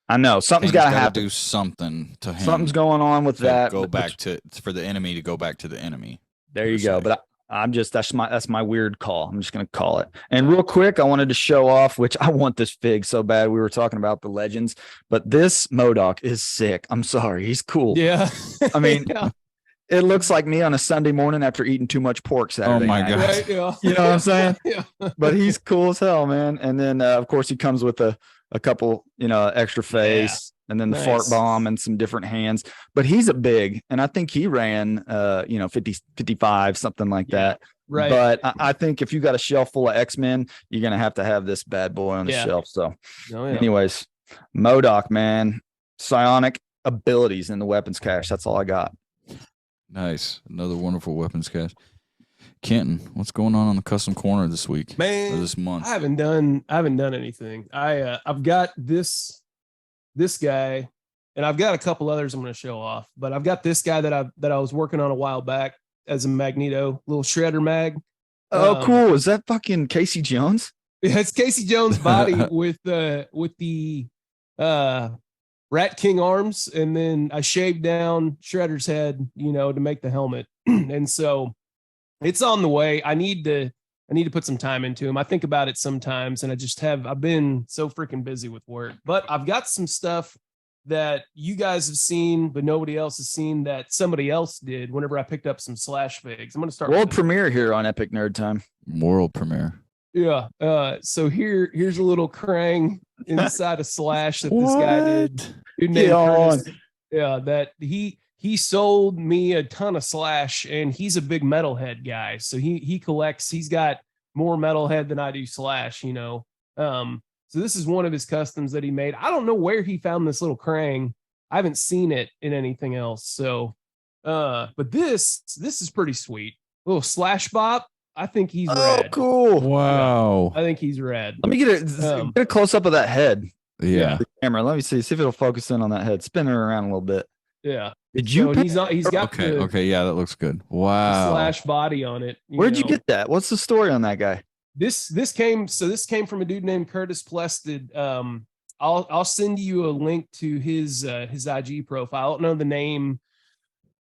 I know. Something's got to happen. Do something to him. Something's going on with that. For the enemy to go back to the enemy. There you go. But that's my weird call. I'm just going to call it. And real quick, I wanted to show off, which I want this fig so bad. We were talking about the legends, but this MODOK is sick. I'm sorry. He's cool. Yeah. I mean, it looks like me on a Sunday morning after eating too much pork Saturday night. God. Right, yeah. You know what I'm saying? Yeah. But he's cool as hell, man. And then, of course, he comes with a couple, extra face. And then the fart bomb and some different hands, but he's a big, and I think he ran, 50, 55, something like that. Right. But I think if you got a shelf full of X-Men, you're going to have this bad boy on the shelf. So anyways, MODOK, man, psionic abilities in the weapons cache. That's all I got. Nice. Another wonderful weapons cache. Kenton, what's going on the custom corner this week? Man, or this month? I haven't done anything. I've got this guy, and I've got a couple others I'm going to show off, but I've got this guy that I was working on a while back as a Magneto little shredder mag. Oh, cool. Is that fucking Casey Jones? Yeah, it's Casey Jones' body with the Rat King arms, and then I shaved down Shredder's head, to make the helmet. And so it's on the way. I need to put some time into him. I think about it sometimes, and I've been so freaking busy with work, but I've got some stuff that you guys have seen, but nobody else has seen that somebody else did whenever I picked up some Slash figs. I'm going to start world premiere here on Epic Nerd Time. World premiere. Yeah. So here's a little Krang inside a Slash that this guy did. Dude named Curtis. Yeah, that he sold me a ton of Slash, and he's a big metalhead guy. So he collects. He's got more metalhead than I do Slash. So this is one of his customs that he made. I don't know where he found this little Krang. I haven't seen it in anything else. So, but this is pretty sweet. Little Slash Bop. I think he's red. Oh, cool! Wow. Yeah, I think he's red. Let me get a close up of that head. Yeah. The camera. Let me see if it'll focus in on that head. Spin it around a little bit. Yeah. Did you? So he's got okay. Yeah, that looks good. Wow. Slash body on it. Where'd you get that? What's the story on that guy? This came from a dude named Curtis Plested. I'll send you a link to his IG profile. I don't know the name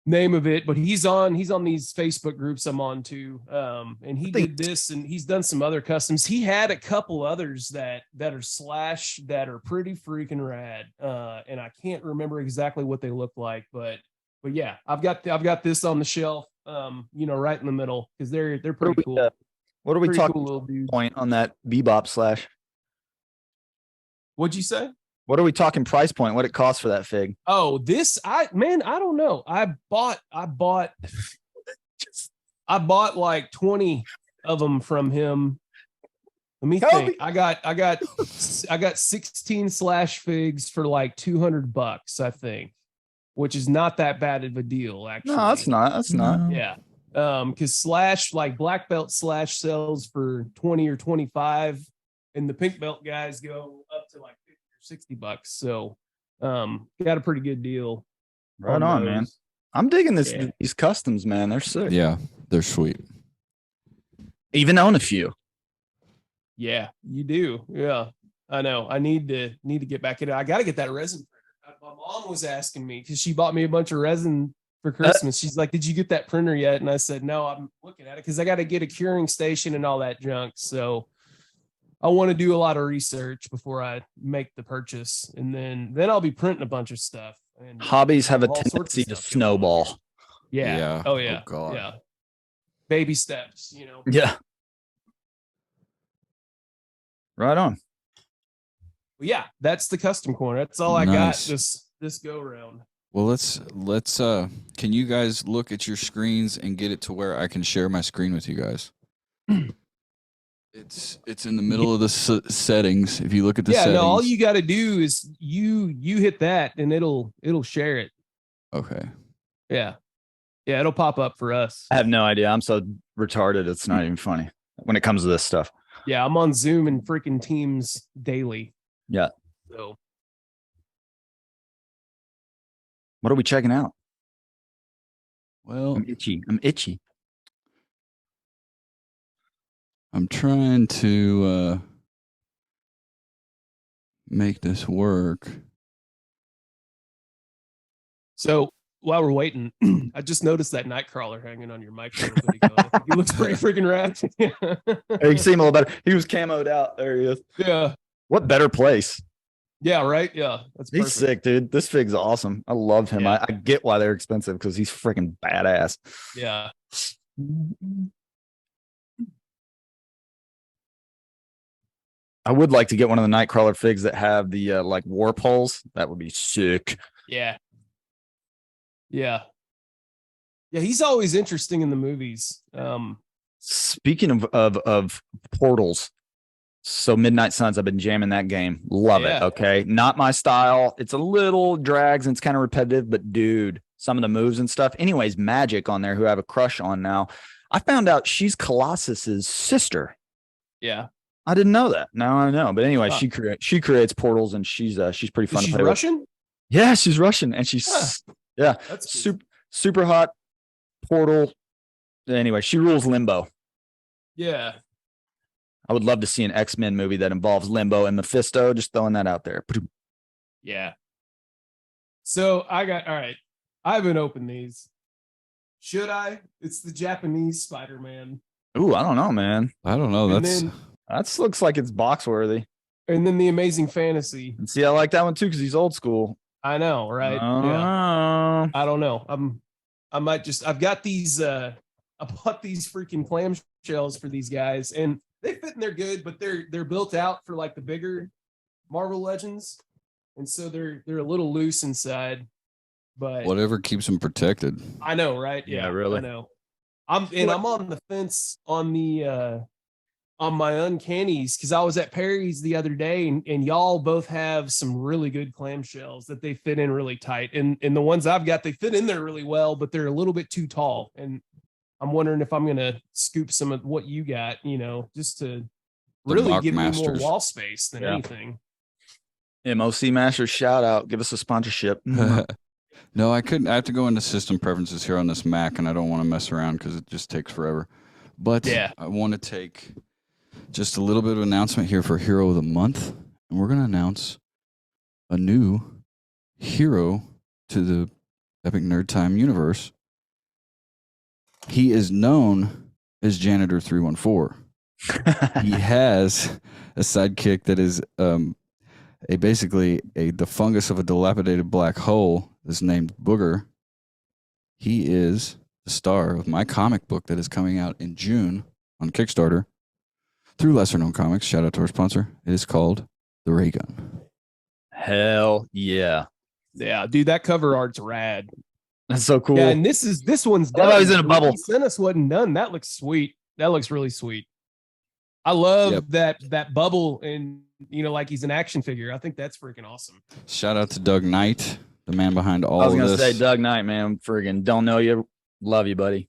name of it, but he's on these Facebook groups I'm on too. And he did this, and he's done some other customs. He had a couple others that are slash that are pretty freaking rad. And I can't remember exactly what they look like, but yeah, I've got this on the shelf, right in the middle, because they're pretty cool. What are we Pretty talking cool little dudes. point on that bebop slash? What'd you say? What are we talking price point? What it costs for that fig? Oh, I don't know. I bought like 20 of them from him. Let me think. I got 16 slash figs for like $200, I think, which is not that bad of a deal, actually. No, that's not. Yeah. Because slash, like black belt slash sells for 20 or 25, and the pink belt guys go up to like $60. So got a pretty good deal. Right on, man. I'm digging these customs, man. They're sick. Yeah, they're sweet. Even own a few. Yeah, you do. Yeah, I know. I need to get back in it. I got to get that resin printer. My mom was asking me because she bought me a bunch of resin for Christmas. She's like, "Did you get that printer yet?" And I said, "No, I'm looking at it because I got to get a curing station and all that junk." So I want to do a lot of research before I make the purchase, and then I'll be printing a bunch of stuff. And hobbies have a tendency to snowball. Yeah. Oh yeah. Oh, God. Yeah. Baby steps, Yeah. Right on. Well, yeah, that's the custom corner. That's all I got this go around. Well, let's can you guys look at your screens and get it to where I can share my screen with you guys? It's in the middle of the settings. If you look at the settings. No, all you got to do is you hit that and it'll share it. Okay. Yeah, it'll pop up for us. I have no idea. I'm so retarded. It's not even funny when it comes to this stuff. Yeah, I'm on Zoom and freaking Teams daily. Yeah. So what are we checking out? Well, I'm itchy. I'm trying to make this work. So while we're waiting, I just noticed that Nightcrawler hanging on your microphone. He looks pretty freaking rad. You see him a little better. He was camoed out. There he is. Yeah. What better place? Yeah, right. Yeah. He's sick, dude. This fig's awesome. I love him. Yeah. I get why they're expensive because he's freaking badass. Yeah. I would like to get one of the Nightcrawler figs that have the like warp holes. That would be sick. Yeah. Yeah. Yeah, he's always interesting in the movies. Speaking of portals, so Midnight Suns, I've been jamming that game. Love it. Okay. Not my style. It's a little drags and it's kind of repetitive, but dude, some of the moves and stuff. Anyways, Magic on there, who I have a crush on now. I found out she's Colossus's sister. Yeah. I didn't know that. Now I know. But anyway, she creates portals and she's pretty fun to play Russian? with. Yeah, she's Russian and she's that's cool. super hot portal. Anyway, she rules Limbo. Yeah. I would love to see an X-Men movie that involves Limbo and Mephisto. Just throwing that out there. Yeah. So all right. I haven't opened these. Should I? It's the Japanese Spider-Man. Ooh, I don't know, man. I don't know. That looks like it's box worthy. And then the Amazing Fantasy. And see, I like that one too because he's old school. I know, right? Yeah. I don't know. I've got these I bought these freaking clamshells for these guys, and they fit and they're good, but they're built out for like the bigger Marvel Legends, and so they're a little loose inside. But whatever keeps them protected. I know, right? Yeah, really. I know. I'm on the fence on the on my uncannies because I was at Perry's the other day, and y'all both have some really good clamshells that they fit in really tight, and the ones I've got, they fit in there really well, but they're a little bit too tall, and I'm wondering if I'm gonna scoop some of what you got, just to really give me more wall space than anything. MOC Masters shout out, give us a sponsorship. No, I couldn't. I have to go into system preferences here on this Mac, and I don't want to mess around because it just takes forever. But I want to take just a little bit of announcement here for Hero of the Month, and we're going to announce a new hero to the Epic Nerd Time universe, he is known as Janitor 314. He has a sidekick that is basically the fungus of a dilapidated black hole is named Booger. He is the star of my comic book that is coming out in June on Kickstarter through Lesser Known Comics. Shout out to our sponsor. It is called The Ray Gun. Hell yeah. Yeah, dude, that cover art's rad. That's so cool. Yeah, and this one's I love done. how he's in a The one bubble. he sent us wasn't done. That looks sweet. That looks really sweet. I love that bubble, and like he's an action figure. I think that's freaking awesome. Shout out to Doug Knight, the man behind all I was of gonna this. say Doug Knight, man. Friggin' don't know you. Love you, buddy.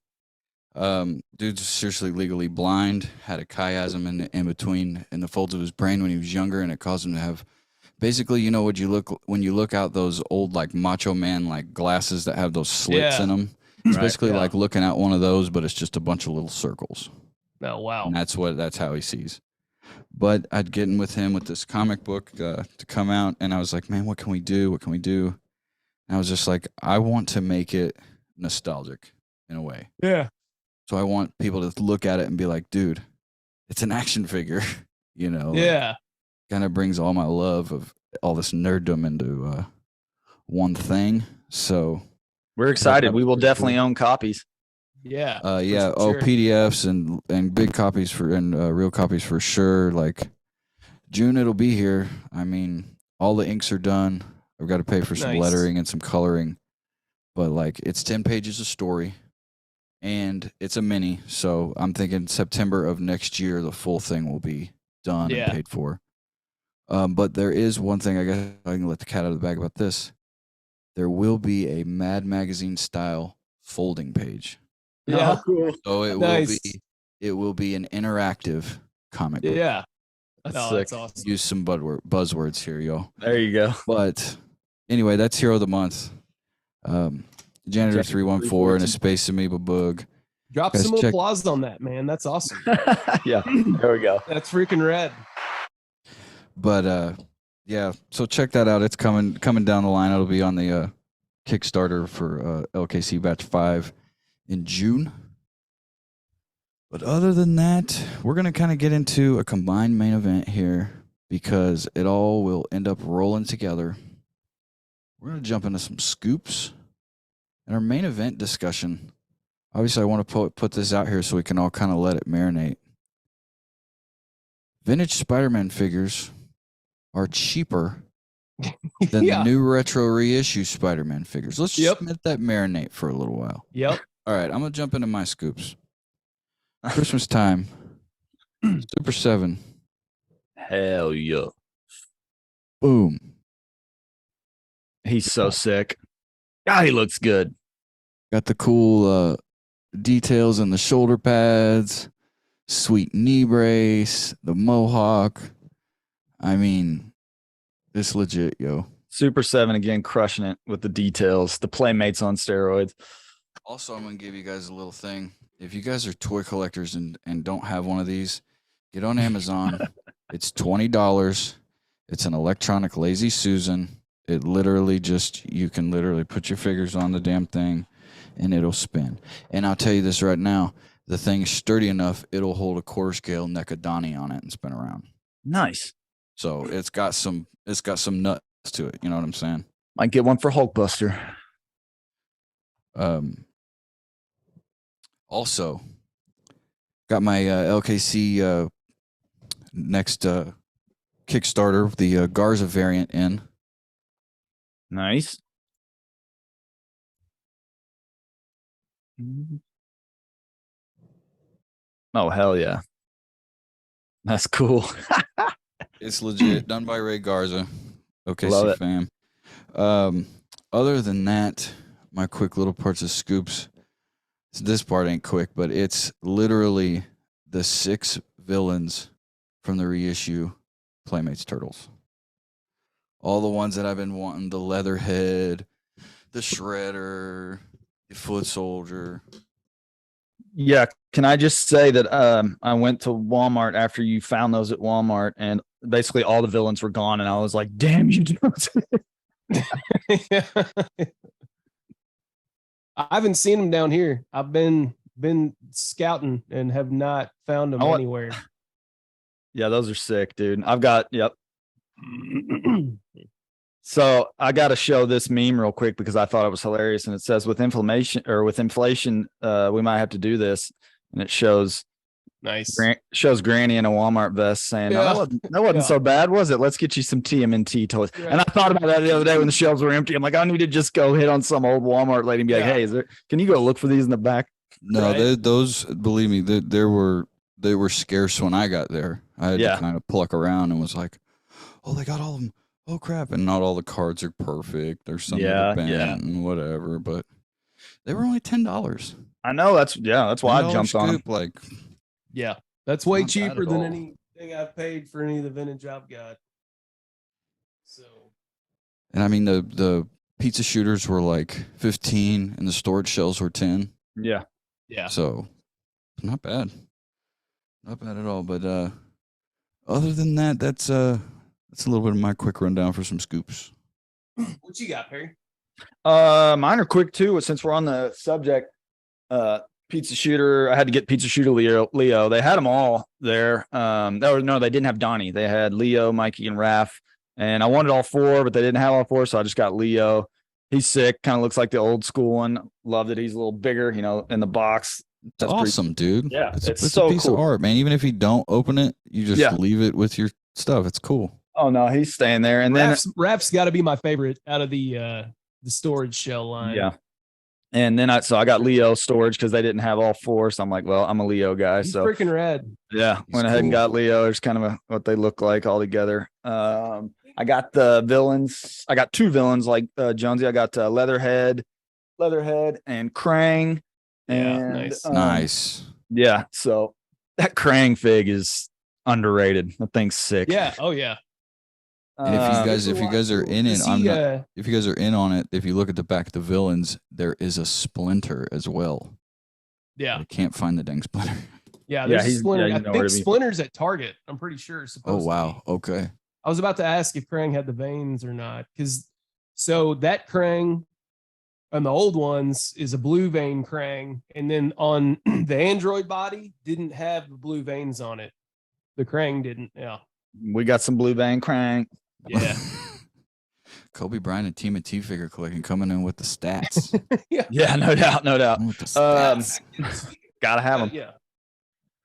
Dude's seriously legally blind, had a chiasm in between in the folds of his brain when he was younger, and it caused him to have basically, when you look out those old like Macho Man like glasses that have those slits in them. It's Right, basically like looking at one of those, but it's just a bunch of little circles. Oh wow. And that's how he sees. But I'd get in with him with this comic book to come out, and I was like, man, what can we do? What can we do? And I was just like, I want to make it nostalgic in a way. Yeah. So I want people to look at it and be like, dude, it's an action figure, Yeah. Kind of brings all my love of all this nerddom into one thing. So We're excited. We will pretty definitely cool. own copies. Yeah. yeah. for Oh, sure. PDFs and big copies and real copies for sure. Like June, it'll be here. I mean, all the inks are done. I've got to pay for some Nice. lettering and some coloring, but like it's 10 pages of story, and it's a mini. So I'm thinking September of next year, the full thing will be done Yeah. and paid for. But there is one thing I guess I can let the cat out of the bag about this. There will be a Mad Magazine style folding page. Yeah. Oh, cool. So Nice. it will be an interactive comic book. Yeah. That's No, sick. that's awesome. Use some buzzwords here, yo. There you go. But anyway, that's Hero of the Month. Janitor 314 and a Space Amoeba Bug. Drop Guys, some check- applause on that, man. That's awesome. Yeah. There we go. That's freaking rad. But yeah, so check that out. It's coming down the line. It'll be on the Kickstarter for LKC Batch 5 in June. But other than that, we're going to kind of get into a combined main event here because it all will end up rolling together. We're going to jump into some scoops and our main event discussion. Obviously, I want to put this out here so we can all kind of let it marinate. Vintage Spider-Man figures are cheaper than Yeah. the new retro reissue Spider-Man figures. Let's just let that marinate for a little while. Yep. All right, I'm going to jump into my scoops. Christmas time. Super 7. Hell yeah. Boom. He's so sick. God, he looks good. Got the cool details in the shoulder pads, sweet knee brace, the mohawk. I mean, it's legit, yo. Super 7 again, crushing it with the details. The Playmates on steroids. Also, I'm going to give you guys a little thing. If you guys are toy collectors and don't have one of these, get on Amazon. It's $20. It's an electronic Lazy Susan. It literally you can literally put your figures on the damn thing and it'll spin. And I'll tell you this right now, the thing's sturdy enough, it'll hold a quarter scale Nekadani on it and spin around. Nice. So it's got some nuts to it. You know what I'm saying? Might get one for Hulkbuster. Also, got my LKC next Kickstarter, the Garza variant in. Nice. Oh, hell yeah. That's cool. It's legit, done by Ray Garza. Love OKC it. fam. Other than that, my quick little parts of scoops. This part ain't quick, but it's literally the 6 villains from the reissue Playmates Turtles. All the ones that I've been wanting, the Leatherhead, the Shredder, the Foot Soldier. Yeah. Can I just say that I went to Walmart after you found those at Walmart, and basically all the villains were gone, and I was like, damn, you don't. I haven't seen them down here. I've been been scouting and have not found them anywhere. Yeah, those are sick, dude. I've got, yep. So I got to show this meme real quick because I thought it was hilarious. And it says with inflation, we might have to do this. And it shows Nice. Shows Granny in a Walmart vest saying, Yeah. "No, that wasn't so bad, was it? Let's get you some TMNT toys." Right. And I thought about that the other day when the shelves were empty. I'm like, I need to just go hit on some old Walmart lady and be like, "Hey, can you go look for these in the back?" No, right? Those, believe me, they were scarce when I got there. I had to kind of pluck around and was like, "Oh, they got all of them. Oh crap!" And not all the cards are perfect. There's some that are bent and whatever, but they were only $10. I know that's why I jumped on them. Like, yeah, that's way cheaper than anything I've paid for any of the vintage I've got. So, and I mean the pizza shooters were like 15, and the storage shells were 10. Yeah. So, not bad at all. But other than that, that's a little bit of my quick rundown for some scoops. What you got, Perry? Mine are quick too. Since we're on the subject, pizza shooter. I had to get pizza shooter Leo. They had them all there. No, they didn't have Donnie. They had Leo, Mikey, and Raph. And I wanted all four, but they didn't have all four, so I just got Leo. He's sick. Kind of looks like the old school one. Love that he's a little bigger, in the box. That's awesome, dude. Yeah, it's so a piece of art, man. Even if you don't open it, you just leave it with your stuff. It's cool. Oh no, he's staying there. And Raph's got to be my favorite out of the storage shell line. Yeah. And then I got Leo storage because they didn't have all four. So I'm like, well, I'm a Leo guy. He's freaking rad. Yeah. Went ahead and got Leo. There's kind of what they look like all together. I got the villains. I got two villains like Jonesy. I got Leatherhead, and Krang. And nice. Yeah. So that Krang fig is underrated. That thing's sick. Yeah. Oh yeah. And if you guys are in it, if you guys are in on it, if you look at the back of the villains, there is a Splinter as well. Yeah. I can't find the dang Splinter. Yeah, there's a Splinter. I think Splinter's at Target. I'm pretty sure. Oh wow. Okay. I was about to ask if Krang had the veins or not, because so that Krang on the old ones is a blue vein Krang, and then on the Android body didn't have the blue veins on it. The Krang didn't. Yeah. We got some blue vein Krang. Yeah. Kobe Bryant and Team T figure collecting coming in with the stats. Yeah, no doubt. Gotta have them. Yeah.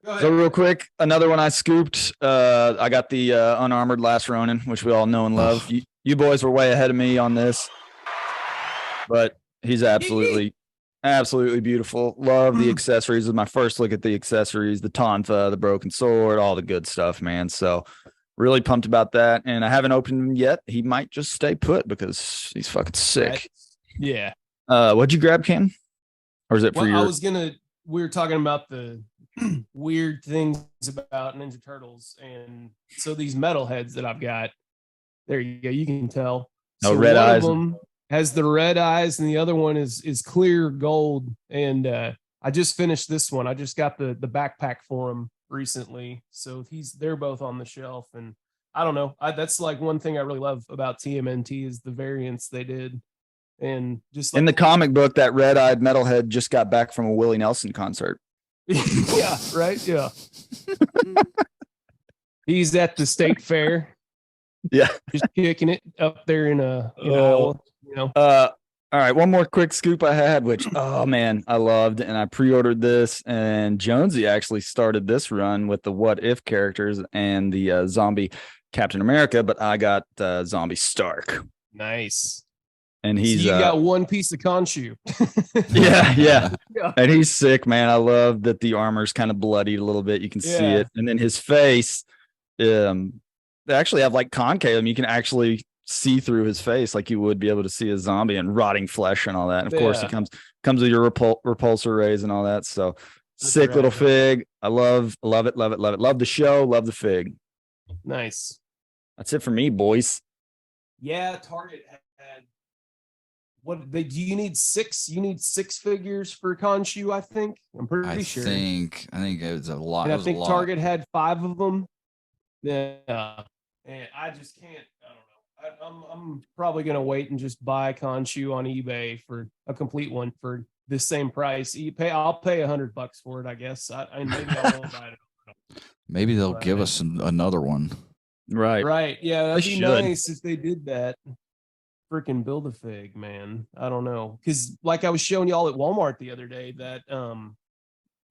So real quick, another one I scooped. I got the unarmored Last Ronin, which we all know and love. You boys were way ahead of me on this, but he's absolutely beautiful. Love the accessories. This is my first look at the accessories, the Tonfa, the broken sword, all the good stuff, man. So really pumped about that. And I haven't opened him yet. He might just stay put because he's fucking sick. Yeah. What'd you grab, Ken? Or is it for your... we were talking about the weird things about Ninja Turtles. And so these metal heads that I've got, there you go. You can tell. No red eyes. One of them has the red eyes and the other one is clear gold. And I just finished this one. I just got the backpack for him recently, so they're both on the shelf. And I don't know, that's like one thing I really love about TMNT is the variants they did. And just like, in the comic book, that red-eyed metalhead just got back from a Willie Nelson concert. Yeah, right. Yeah. He's at the state fair. Yeah, just kicking it up there in Iowa. All right, one more quick scoop I had, which, oh, man, I loved, and I pre-ordered this, and Jonesy actually started this run with the What If characters and the zombie Captain America, but I got zombie Stark. Nice. And he's... So you got one piece of Khonshu. Yeah. And he's sick, man. I love that the armor's kind of bloodied a little bit. You can see it. And then his face, they actually have like concave. You can actually... see through his face like you would be able to see a zombie and rotting flesh and all that. And of course, he comes with your repulsor rays and all that. So that's sick little fig. I love it. Love the show. Love the fig. Nice. That's it for me, boys. Yeah, Target had do you need six? You need 6 figures for Khonshu, I think. I'm pretty sure. I think it was a lot. And I think Target had 5 of them. Yeah. And I just can't. I don't know. I'm probably gonna wait and just buy Khonshu on eBay for a complete one for the same price. I'll pay $100 for it, I guess. Maybe I won't buy it. Maybe they'll give us another one. Right. Right. Yeah, that'd They be should. nice if they did that. Freaking Build-A-Fig, man. I don't know. Because like I was showing y'all at Walmart the other day that Well,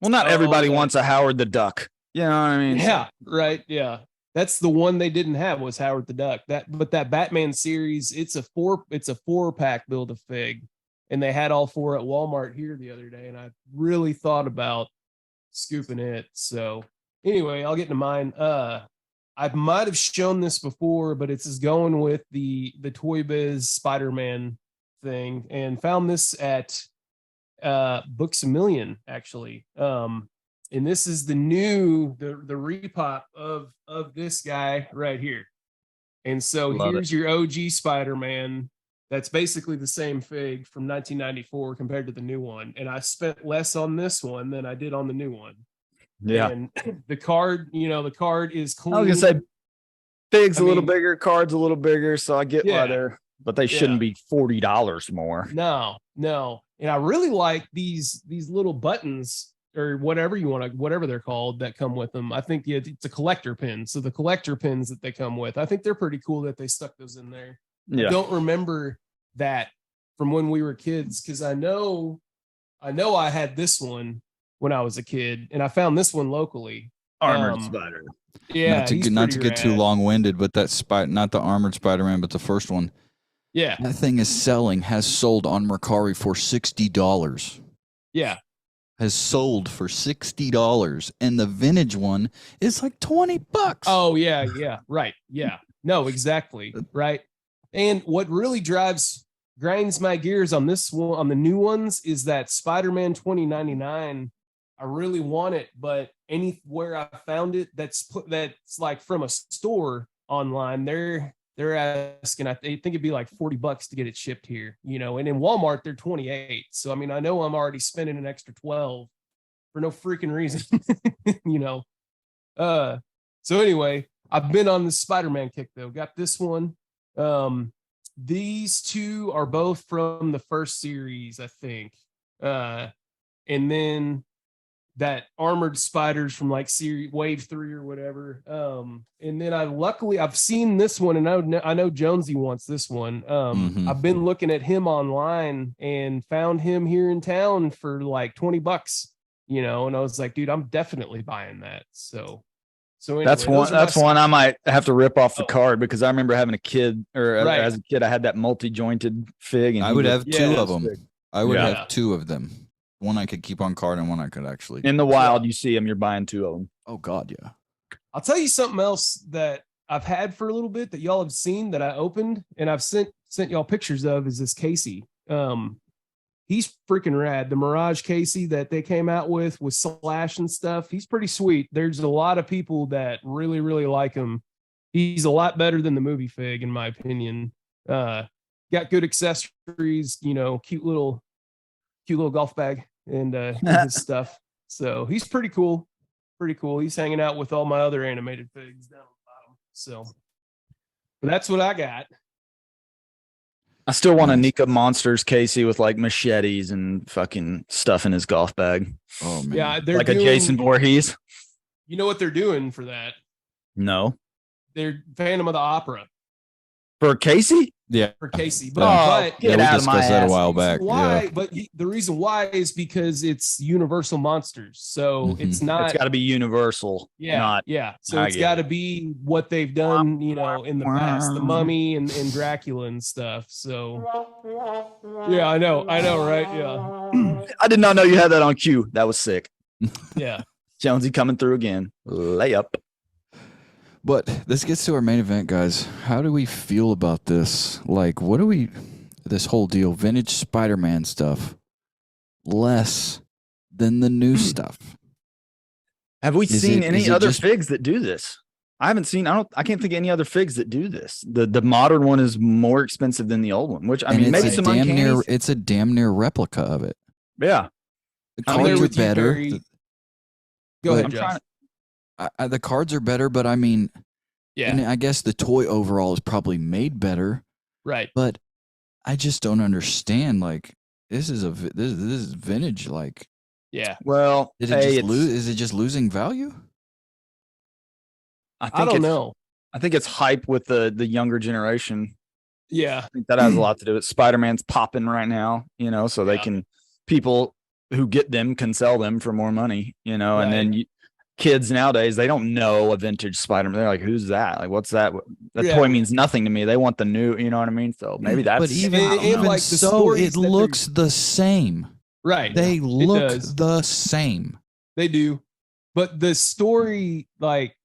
not everybody wants a Howard the Duck. You know what I mean? Yeah, right. Yeah. That's the one they didn't have was Howard the Duck. But that Batman series, it's a 4-pack Build-A-Fig. And they had all 4 at Walmart here the other day. And I really thought about scooping it. So anyway, I'll get into mine. I might have shown this before, but it's going with the Toy Biz Spider-Man thing, and found this at Books A Million, actually. And this is the repop of this guy right here. And so here's your OG Spider-Man. That's basically the same fig from 1994 compared to the new one. And I spent less on this one than I did on the new one. Yeah. And the card is clean. I was gonna say fig's a little bigger, card's a little bigger, so I get why they're, but they shouldn't be $40 more. No. And I really like these little buttons or whatever they're called that come with them. I think it's a collector pin. So the collector pins that they come with, I think they're pretty cool that they stuck those in there. Yeah. I don't remember that from when we were kids, because I know I had this one when I was a kid, and I found this one locally. Armored Spider. Yeah, not to get too long-winded, but that not the Armored Spider-Man, but the first one. Yeah, that thing has sold on Mercari for $60. Yeah, has sold for $60, and the vintage one is like $20. Oh yeah, right, yeah, no, exactly, right. And what really grinds my gears on this one, on the new ones, is that Spider-Man 2099. I really want it, but anywhere I found it that's like from a store online, they're asking, I think it'd be like $40 to get it shipped here, and in Walmart they're 28. So I mean, I know I'm already spending an extra 12 for no freaking reason. So anyway, I've been on the Spider-Man kick though. Got this one. These two are both from the first series, I think. And then that Armored Spiders from like series Wave 3 or whatever. And then I've seen this one, and I know Jonesy wants this one. I've been looking at him online and found him here in town for like $20, and I was like, dude, I'm definitely buying that. So anyway, that's one I might have to rip off the card, because I remember having a kid, or as a kid, I had that multi-jointed fig, and I would have 2 of them. I would have 2 of them. One I could keep on card, and one I could actually. In the wild, you see them, you're buying 2 of them. Oh God, yeah. I'll tell you something else that I've had for a little bit that y'all have seen that I opened and I've sent y'all pictures of, is this Casey. He's freaking rad. The Mirage Casey that they came out with Slash and stuff, he's pretty sweet. There's a lot of people that really, really like him. He's a lot better than the movie fig, in my opinion. Got good accessories, cute little golf bag and his stuff. So he's pretty cool. He's hanging out with all my other animated figs down at the bottom. So, but that's what I got. I still want a Nika Monsters Casey with like machetes and fucking stuff in his golf bag. Oh man. Yeah, they're like a Jason Voorhees. You know what they're doing for that? No. They're Phantom of the Opera. For Casey? Yeah. For Casey. But get out of my ass. That a while back. Why? Yeah. But the reason why is because it's Universal Monsters. So it's not. It's got to be Universal. Yeah. So it's got to be what they've done, in the past, the Mummy and Dracula and stuff. So yeah, I know, right? Yeah. I did not know you had that on cue. That was sick. Yeah. Jonesy coming through again. Layup. But this gets to our main event, guys. How do we feel about this? Like, this whole deal, vintage Spider-Man stuff, less than the new stuff? Have we seen any other figs that do this? I haven't seen, I can't think of any other figs that do this. The modern one is more expensive than the old one, which I mean, maybe some uncanny. It's a damn near replica of it. Yeah. The cards are better. Go ahead, Josh. The cards are better, but I mean, yeah, and I guess the toy overall is probably made better, right? But I just don't understand. Like, this is vintage. Like, Yeah. Well, did it just lose? Is it just losing value? I don't know. I think it's hype with the younger generation. Yeah. I think that has a lot to do with Spider-Man's popping right now, so they can, people who get them can sell them for more money, Right. and then kids nowadays, they don't know a vintage Spider-Man. They're like, who's that? Like, what's that? That toy means nothing to me. They want the new, you know what I mean? So maybe that's, but even like the so, it looks the same. Right. They look the same. They do. But the story, like,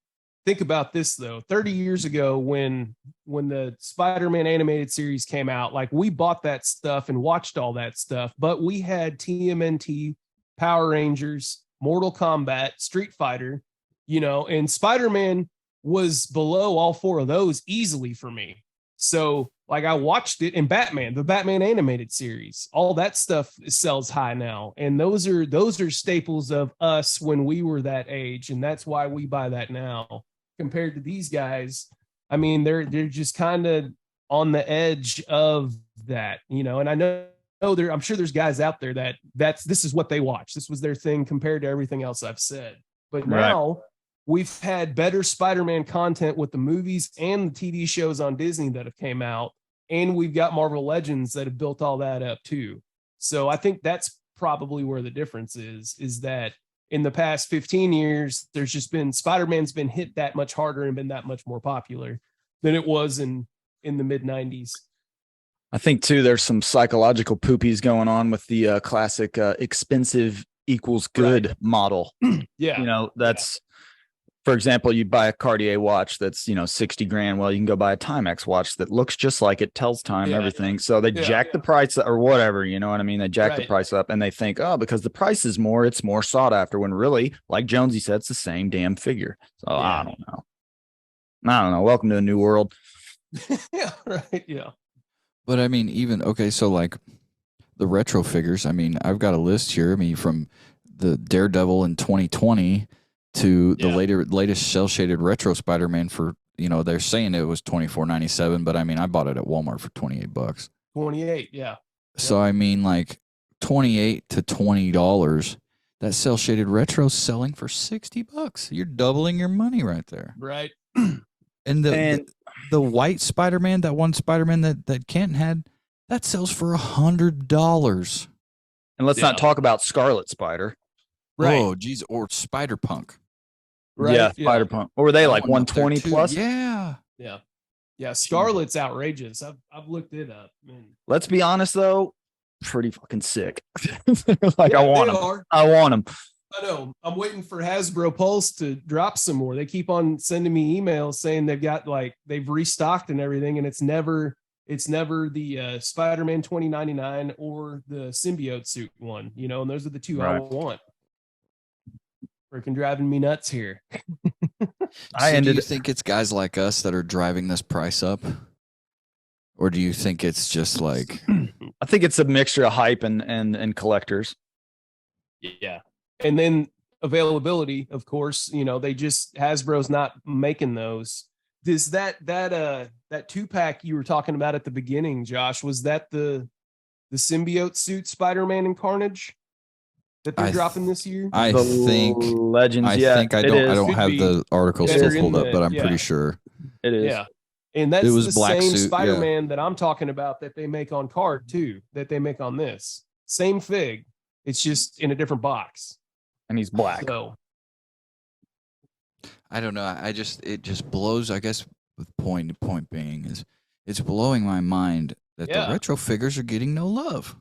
think about this though. 30 years ago, when the Spider-Man animated series came out, like, we bought that stuff and watched all that stuff, but we had TMNT, Power Rangers, Mortal Kombat, Street Fighter, and Spider-Man was below all four of those easily for me. So, like, I watched it, and Batman, the Batman animated series, all that stuff sells high now, and those are staples of us when we were that age, and that's why we buy that now. Compared to these guys, I mean, they're just kind of on the edge of that, and I know I'm sure there's guys out there this is what they watch. This was their thing compared to everything else I've said. But now we've had better Spider-Man content with the movies and the TV shows on Disney that have came out, and we've got Marvel Legends that have built all that up too. So I think that's probably where the difference is that in the past 15 years, there's just been Spider-Man's been hit that much harder and been that much more popular than it was in the mid 90s. I think too, there's some psychological poopies going on with the classic expensive equals good model. Yeah. That's, for example, you buy a Cartier watch that's, 60 grand. Well, you can go buy a Timex watch that looks just like it, tells time, everything. So they jack the price or whatever, you know what I mean? They jack the price up and they think, oh, because the price is more, it's more sought after, when really, like Jonesy said, it's the same damn figure. So I don't know. Welcome to a new world. Yeah, right. Yeah. But I mean, so like the retro figures, I mean, I've got a list here. I mean, from the Daredevil in 2020 to the latest cell shaded retro Spider-Man for, they're saying it was $24.97, but I mean, I bought it at Walmart for $28. 28, yeah. So I mean, like $28 to $20, that cell shaded retro selling for $60. You're doubling your money right there. Right. And the white Spider-Man, that one Spider-Man that Kenton had, that sells for $100. And let's not talk about Scarlet Spider. Right. Oh, geez, or Spider-Punk. Right. Yeah, Spider-Punk. Or were they like 120 plus? Yeah. Yeah. Yeah. Scarlet's outrageous. I've looked it up. Man. Let's be honest though, pretty fucking sick. I want them. I want them. I know. I'm waiting for Hasbro Pulse to drop some more. They keep on sending me emails saying they've restocked and everything, and it's never the Spider-Man 2099 or the symbiote suit one, and those are the two I want. Freaking driving me nuts here. Do you think it's guys like us that are driving this price up? Or do you think it's just like, I think it's a mixture of hype and collectors. Yeah. And then availability, of course, Hasbro's not making those. Does that 2-pack you were talking about at the beginning, Josh, was that the symbiote suit Spider-Man and Carnage that they're dropping this year? I think Legends. I don't have the article still pulled up, but I'm pretty sure it is. Yeah. And that's the black same suit, Spider-Man that I'm talking about that they make on card too, that they make on this. Same fig. It's just in a different box. And he's black. So I don't know. It just blows, I guess, the point being is it's blowing my mind that the retro figures are getting no love.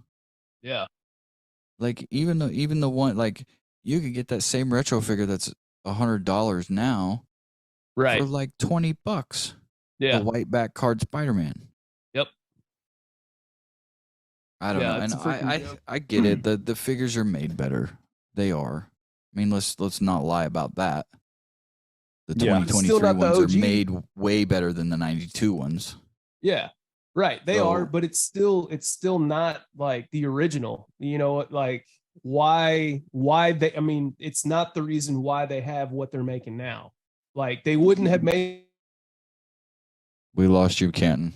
Yeah. Like even the one, like, you could get that same retro figure that's $100 now, right, for like $20. Yeah. The white back card Spider-Man. Yep. I don't know. And I get it. The figures are made better. They are. I mean, let's not lie about that. The 2023 ones are made way better than the 92 ones. Yeah. Right. They are, but it's still not like the original. Like why they, I mean, it's not the reason why they have what they're making now. Like they wouldn't have made. We lost you, Canton.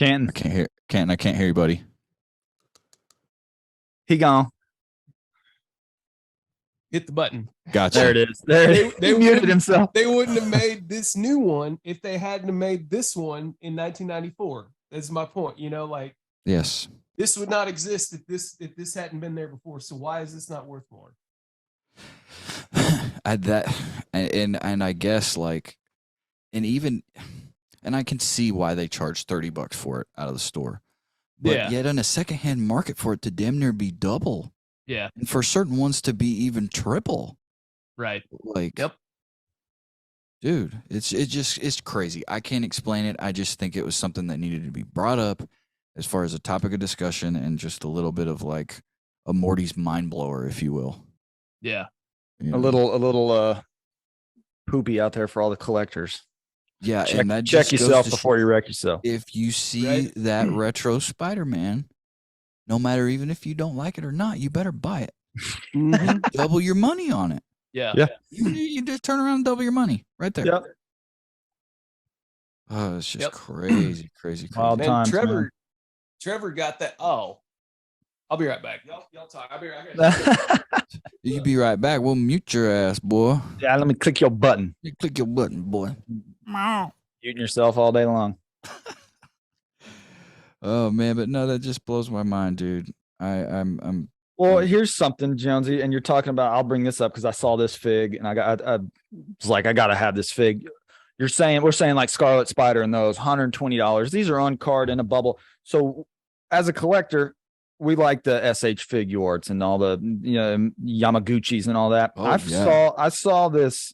Canton. I can't hear you, buddy. He gone. Hit the button. Gotcha. There it is. There it is. They He muted wouldn't- himself. They wouldn't have made this new one if they hadn't have made this one in 1994. That's my point. You know, like Yes. this would not exist if this hadn't been there before. So why is this not worth more? And I guess like, and I can see why they charge $30 for it out of the store, but Yeah. yet in a secondhand market for it to damn near be double, Yeah. and for certain ones to be even triple, Right. like, Yep. dude, it's crazy. I can't explain it. I just think it was something that needed to be brought up as far as a topic of discussion and just a little bit of like a Morty's mind blower, if you will. Yeah. You A know? little poopy out there for all the collectors. Yeah, Check, and that check just goes yourself to before you wreck yourself. if you see Right. that retro Spider-Man, no matter even if you don't like it or not, you better buy it. Mhm. Double your money on it. Yeah. Yeah. You just turn around and double your money right there. Yep. Oh, it's just Yep. crazy. Wild Man, times, Trevor got that. Oh, I'll be right back. Y'all talk. I'll be right back. You be right back. We'll mute your ass, boy. Yeah, let me click your button. You click your button, boy. Muting yourself all day long. Oh man, but no, that just blows my mind, dude. I'm Well, here's something, Jonesy, and you're talking about. I'll bring this up because I saw this fig, and I was like, I gotta have this fig. We're saying like Scarlet Spider and those $120. These are uncard in a bubble. So, as a collector, we like the SH Figuarts and all the Yamaguchis and all that. Oh, I saw this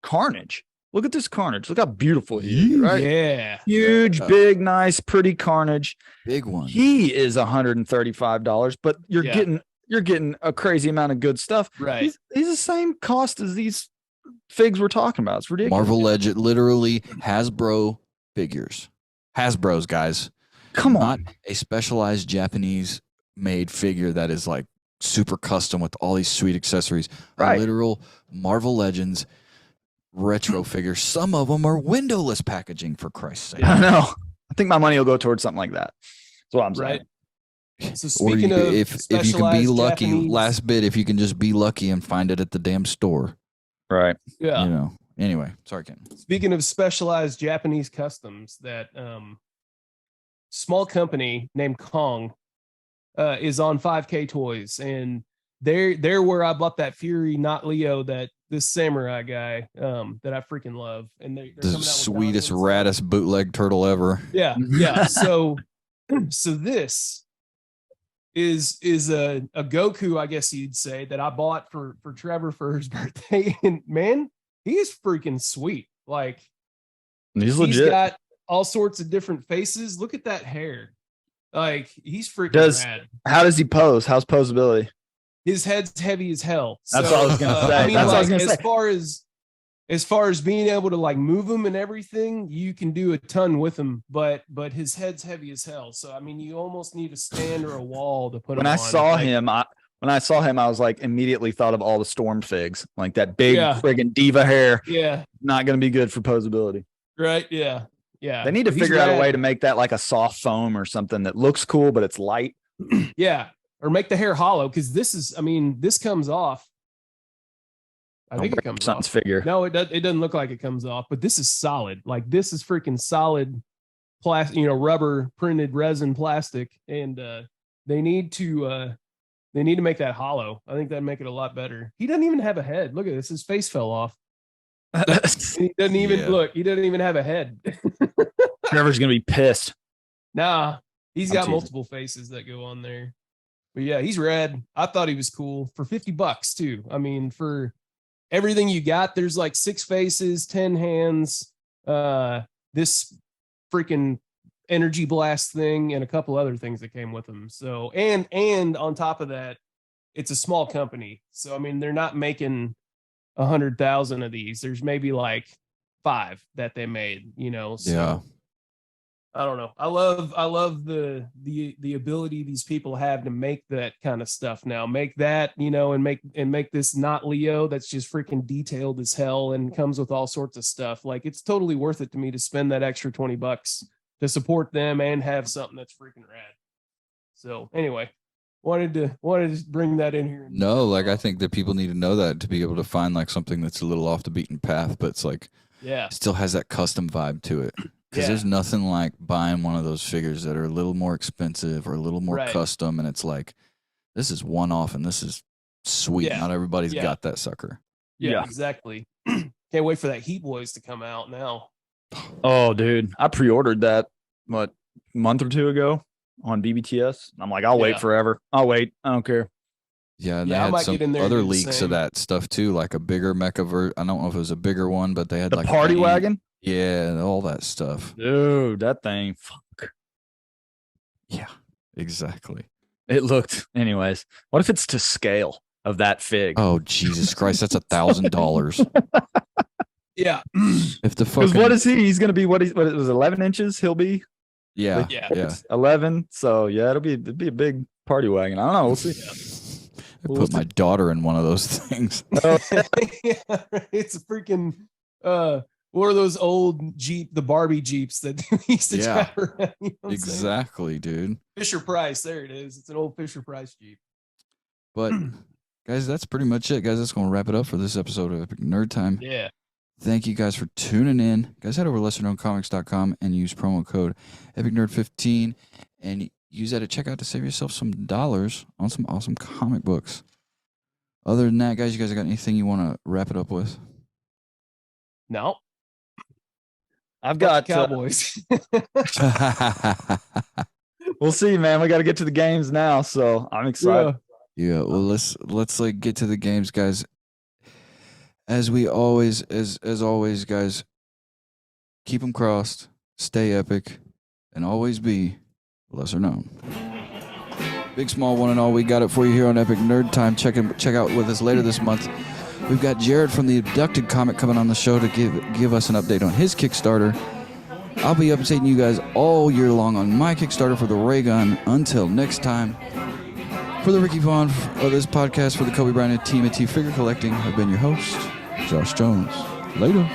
Carnage. Look at this Carnage. Look how beautiful he is, right? Yeah. Huge, big, nice, pretty Carnage. big one. He is $135, but you're getting a crazy amount of good stuff. Right. He's the same cost as these figs we're talking about. It's ridiculous. Marvel Legend, literally Hasbro figures. Hasbro's, guys. Come Not on. a specialized Japanese made figure that is like super custom with all these sweet accessories. Right. A literal Marvel Legends retro figure. Some of them are windowless packaging, for Christ's sake. I know. I think my money will go towards something like that. That's what I'm saying. Right. So Or speaking you, of if you can be specialized lucky, Japanese- last bit, if you can just be lucky and find it at the damn store. Right. yeah. You know. Anyway, sorry, Ken. Speaking of specialized Japanese customs, that small company named Kong is on 5K Toys, and they're where I bought that Fury, not Leo, that this samurai guy that I freaking love. And they're The coming out with sweetest, Goblins. raddest bootleg turtle ever. Yeah, yeah. So this is a Goku, I guess you'd say, that I bought for Trevor for his birthday. And man, he is freaking sweet. Like He's he's legit. got all sorts of different faces. Look at that hair. Like he's freaking rad. How does he pose? How's posability? His head's heavy as hell. That's what I was gonna say. I mean, That's what I was like, gonna say. as far as being able to like move him and everything, you can do a ton with him. But his head's heavy as hell. So I mean, you almost need a stand or a wall to put When him I on. saw Like, him, I was like immediately thought of all the Storm figs, like that big Yeah. friggin' diva hair. yeah, Not going to be good for posability. right, yeah, yeah. They need to He's figure out a rad. way to make that like a soft foam or something that looks cool, but it's light. Yeah, or make the hair hollow, because this comes off. I think it comes Son's off. figure. No, it doesn't look like it comes off, but this is solid. Like this is freaking solid plastic, rubber printed resin plastic, and they need to make that hollow. I think that'd make it a lot better. He doesn't even have a head. Look at this. His face fell off. He doesn't even Yeah. look. He doesn't even have a head. Trevor's going to be pissed. Nah, he's I'm got teasing. multiple faces that go on there. But yeah, he's rad. I thought he was cool for $50 too. I mean, for everything you got, there's like 6 faces, 10 hands, this freaking energy blast thing, and a couple other things that came with them. So, and on top of that, it's a small company. So, I mean, they're not making 100,000 of these. There's maybe like 5 that they made, So, Yeah. I don't know. I love the ability these people have to make that kind of stuff now. Make that, and make this not Leo that's just freaking detailed as hell and comes with all sorts of stuff. Like it's totally worth it to me to spend that extra $20 to support them and have something that's freaking rad. So anyway, wanted to bring that in here. No, like I think that people need to know that to be able to find like something that's a little off the beaten path, but it's like still has that custom vibe to it. Because there's nothing like buying one of those figures that are a little more expensive or a little more custom, and it's like this is one off and this is sweet. Not everybody's got that sucker. Yeah, exactly. Can't wait for that Heat Boys to come out now. Oh, dude, I pre-ordered that a month or two ago on BBTS. I'm like, I'll wait forever. I'll wait. I don't care. Yeah, and they had some other leaks of that stuff too, like a bigger mecha I don't know if it was a bigger one, but they had like party wagon. Yeah, all that stuff. Dude, that thing. Fuck. Yeah, exactly. It looked. Anyways, what if it's to scale of that fig? Oh Jesus Christ, that's $1,000. Yeah. If the because what is he? He's gonna be what it was 11 inches. He'll be. Yeah. 11. So yeah, it'd be a big party wagon. I don't know. We'll see. I put my daughter in one of those things. It's a freaking what are those old the Barbie Jeeps that we used to drive around? You know exactly, dude. Fisher Price, there it is. It's an old Fisher Price Jeep. But guys, that's pretty much it, guys. That's gonna wrap it up for this episode of Epic Nerd Time. Yeah. Thank you guys for tuning in. Guys, head over to lesserknowncomics.com and use promo code EpicNerd15 and use that at checkout to save yourself some dollars on some awesome comic books. Other than that, guys, you guys got anything you want to wrap it up with? No. I've got Cowboys. We'll see, man. We got to get to the games now, so I'm excited. Yeah, well, let's like get to the games, guys. As always, guys, keep them crossed, stay epic, and always be lesser known. Big, small, one and all, we got it for you here on Epic Nerd Time. Check out with us later this month. We've got Jared from the Abducted Comic coming on the show to give us an update on his Kickstarter. I'll be updating you guys all year long on my Kickstarter for the ray gun. Until next time, for the Ricky Vaughn of this podcast, for the Kobe Bryant and Team at T Figure Collecting, I've been your host, Josh Jones. Later.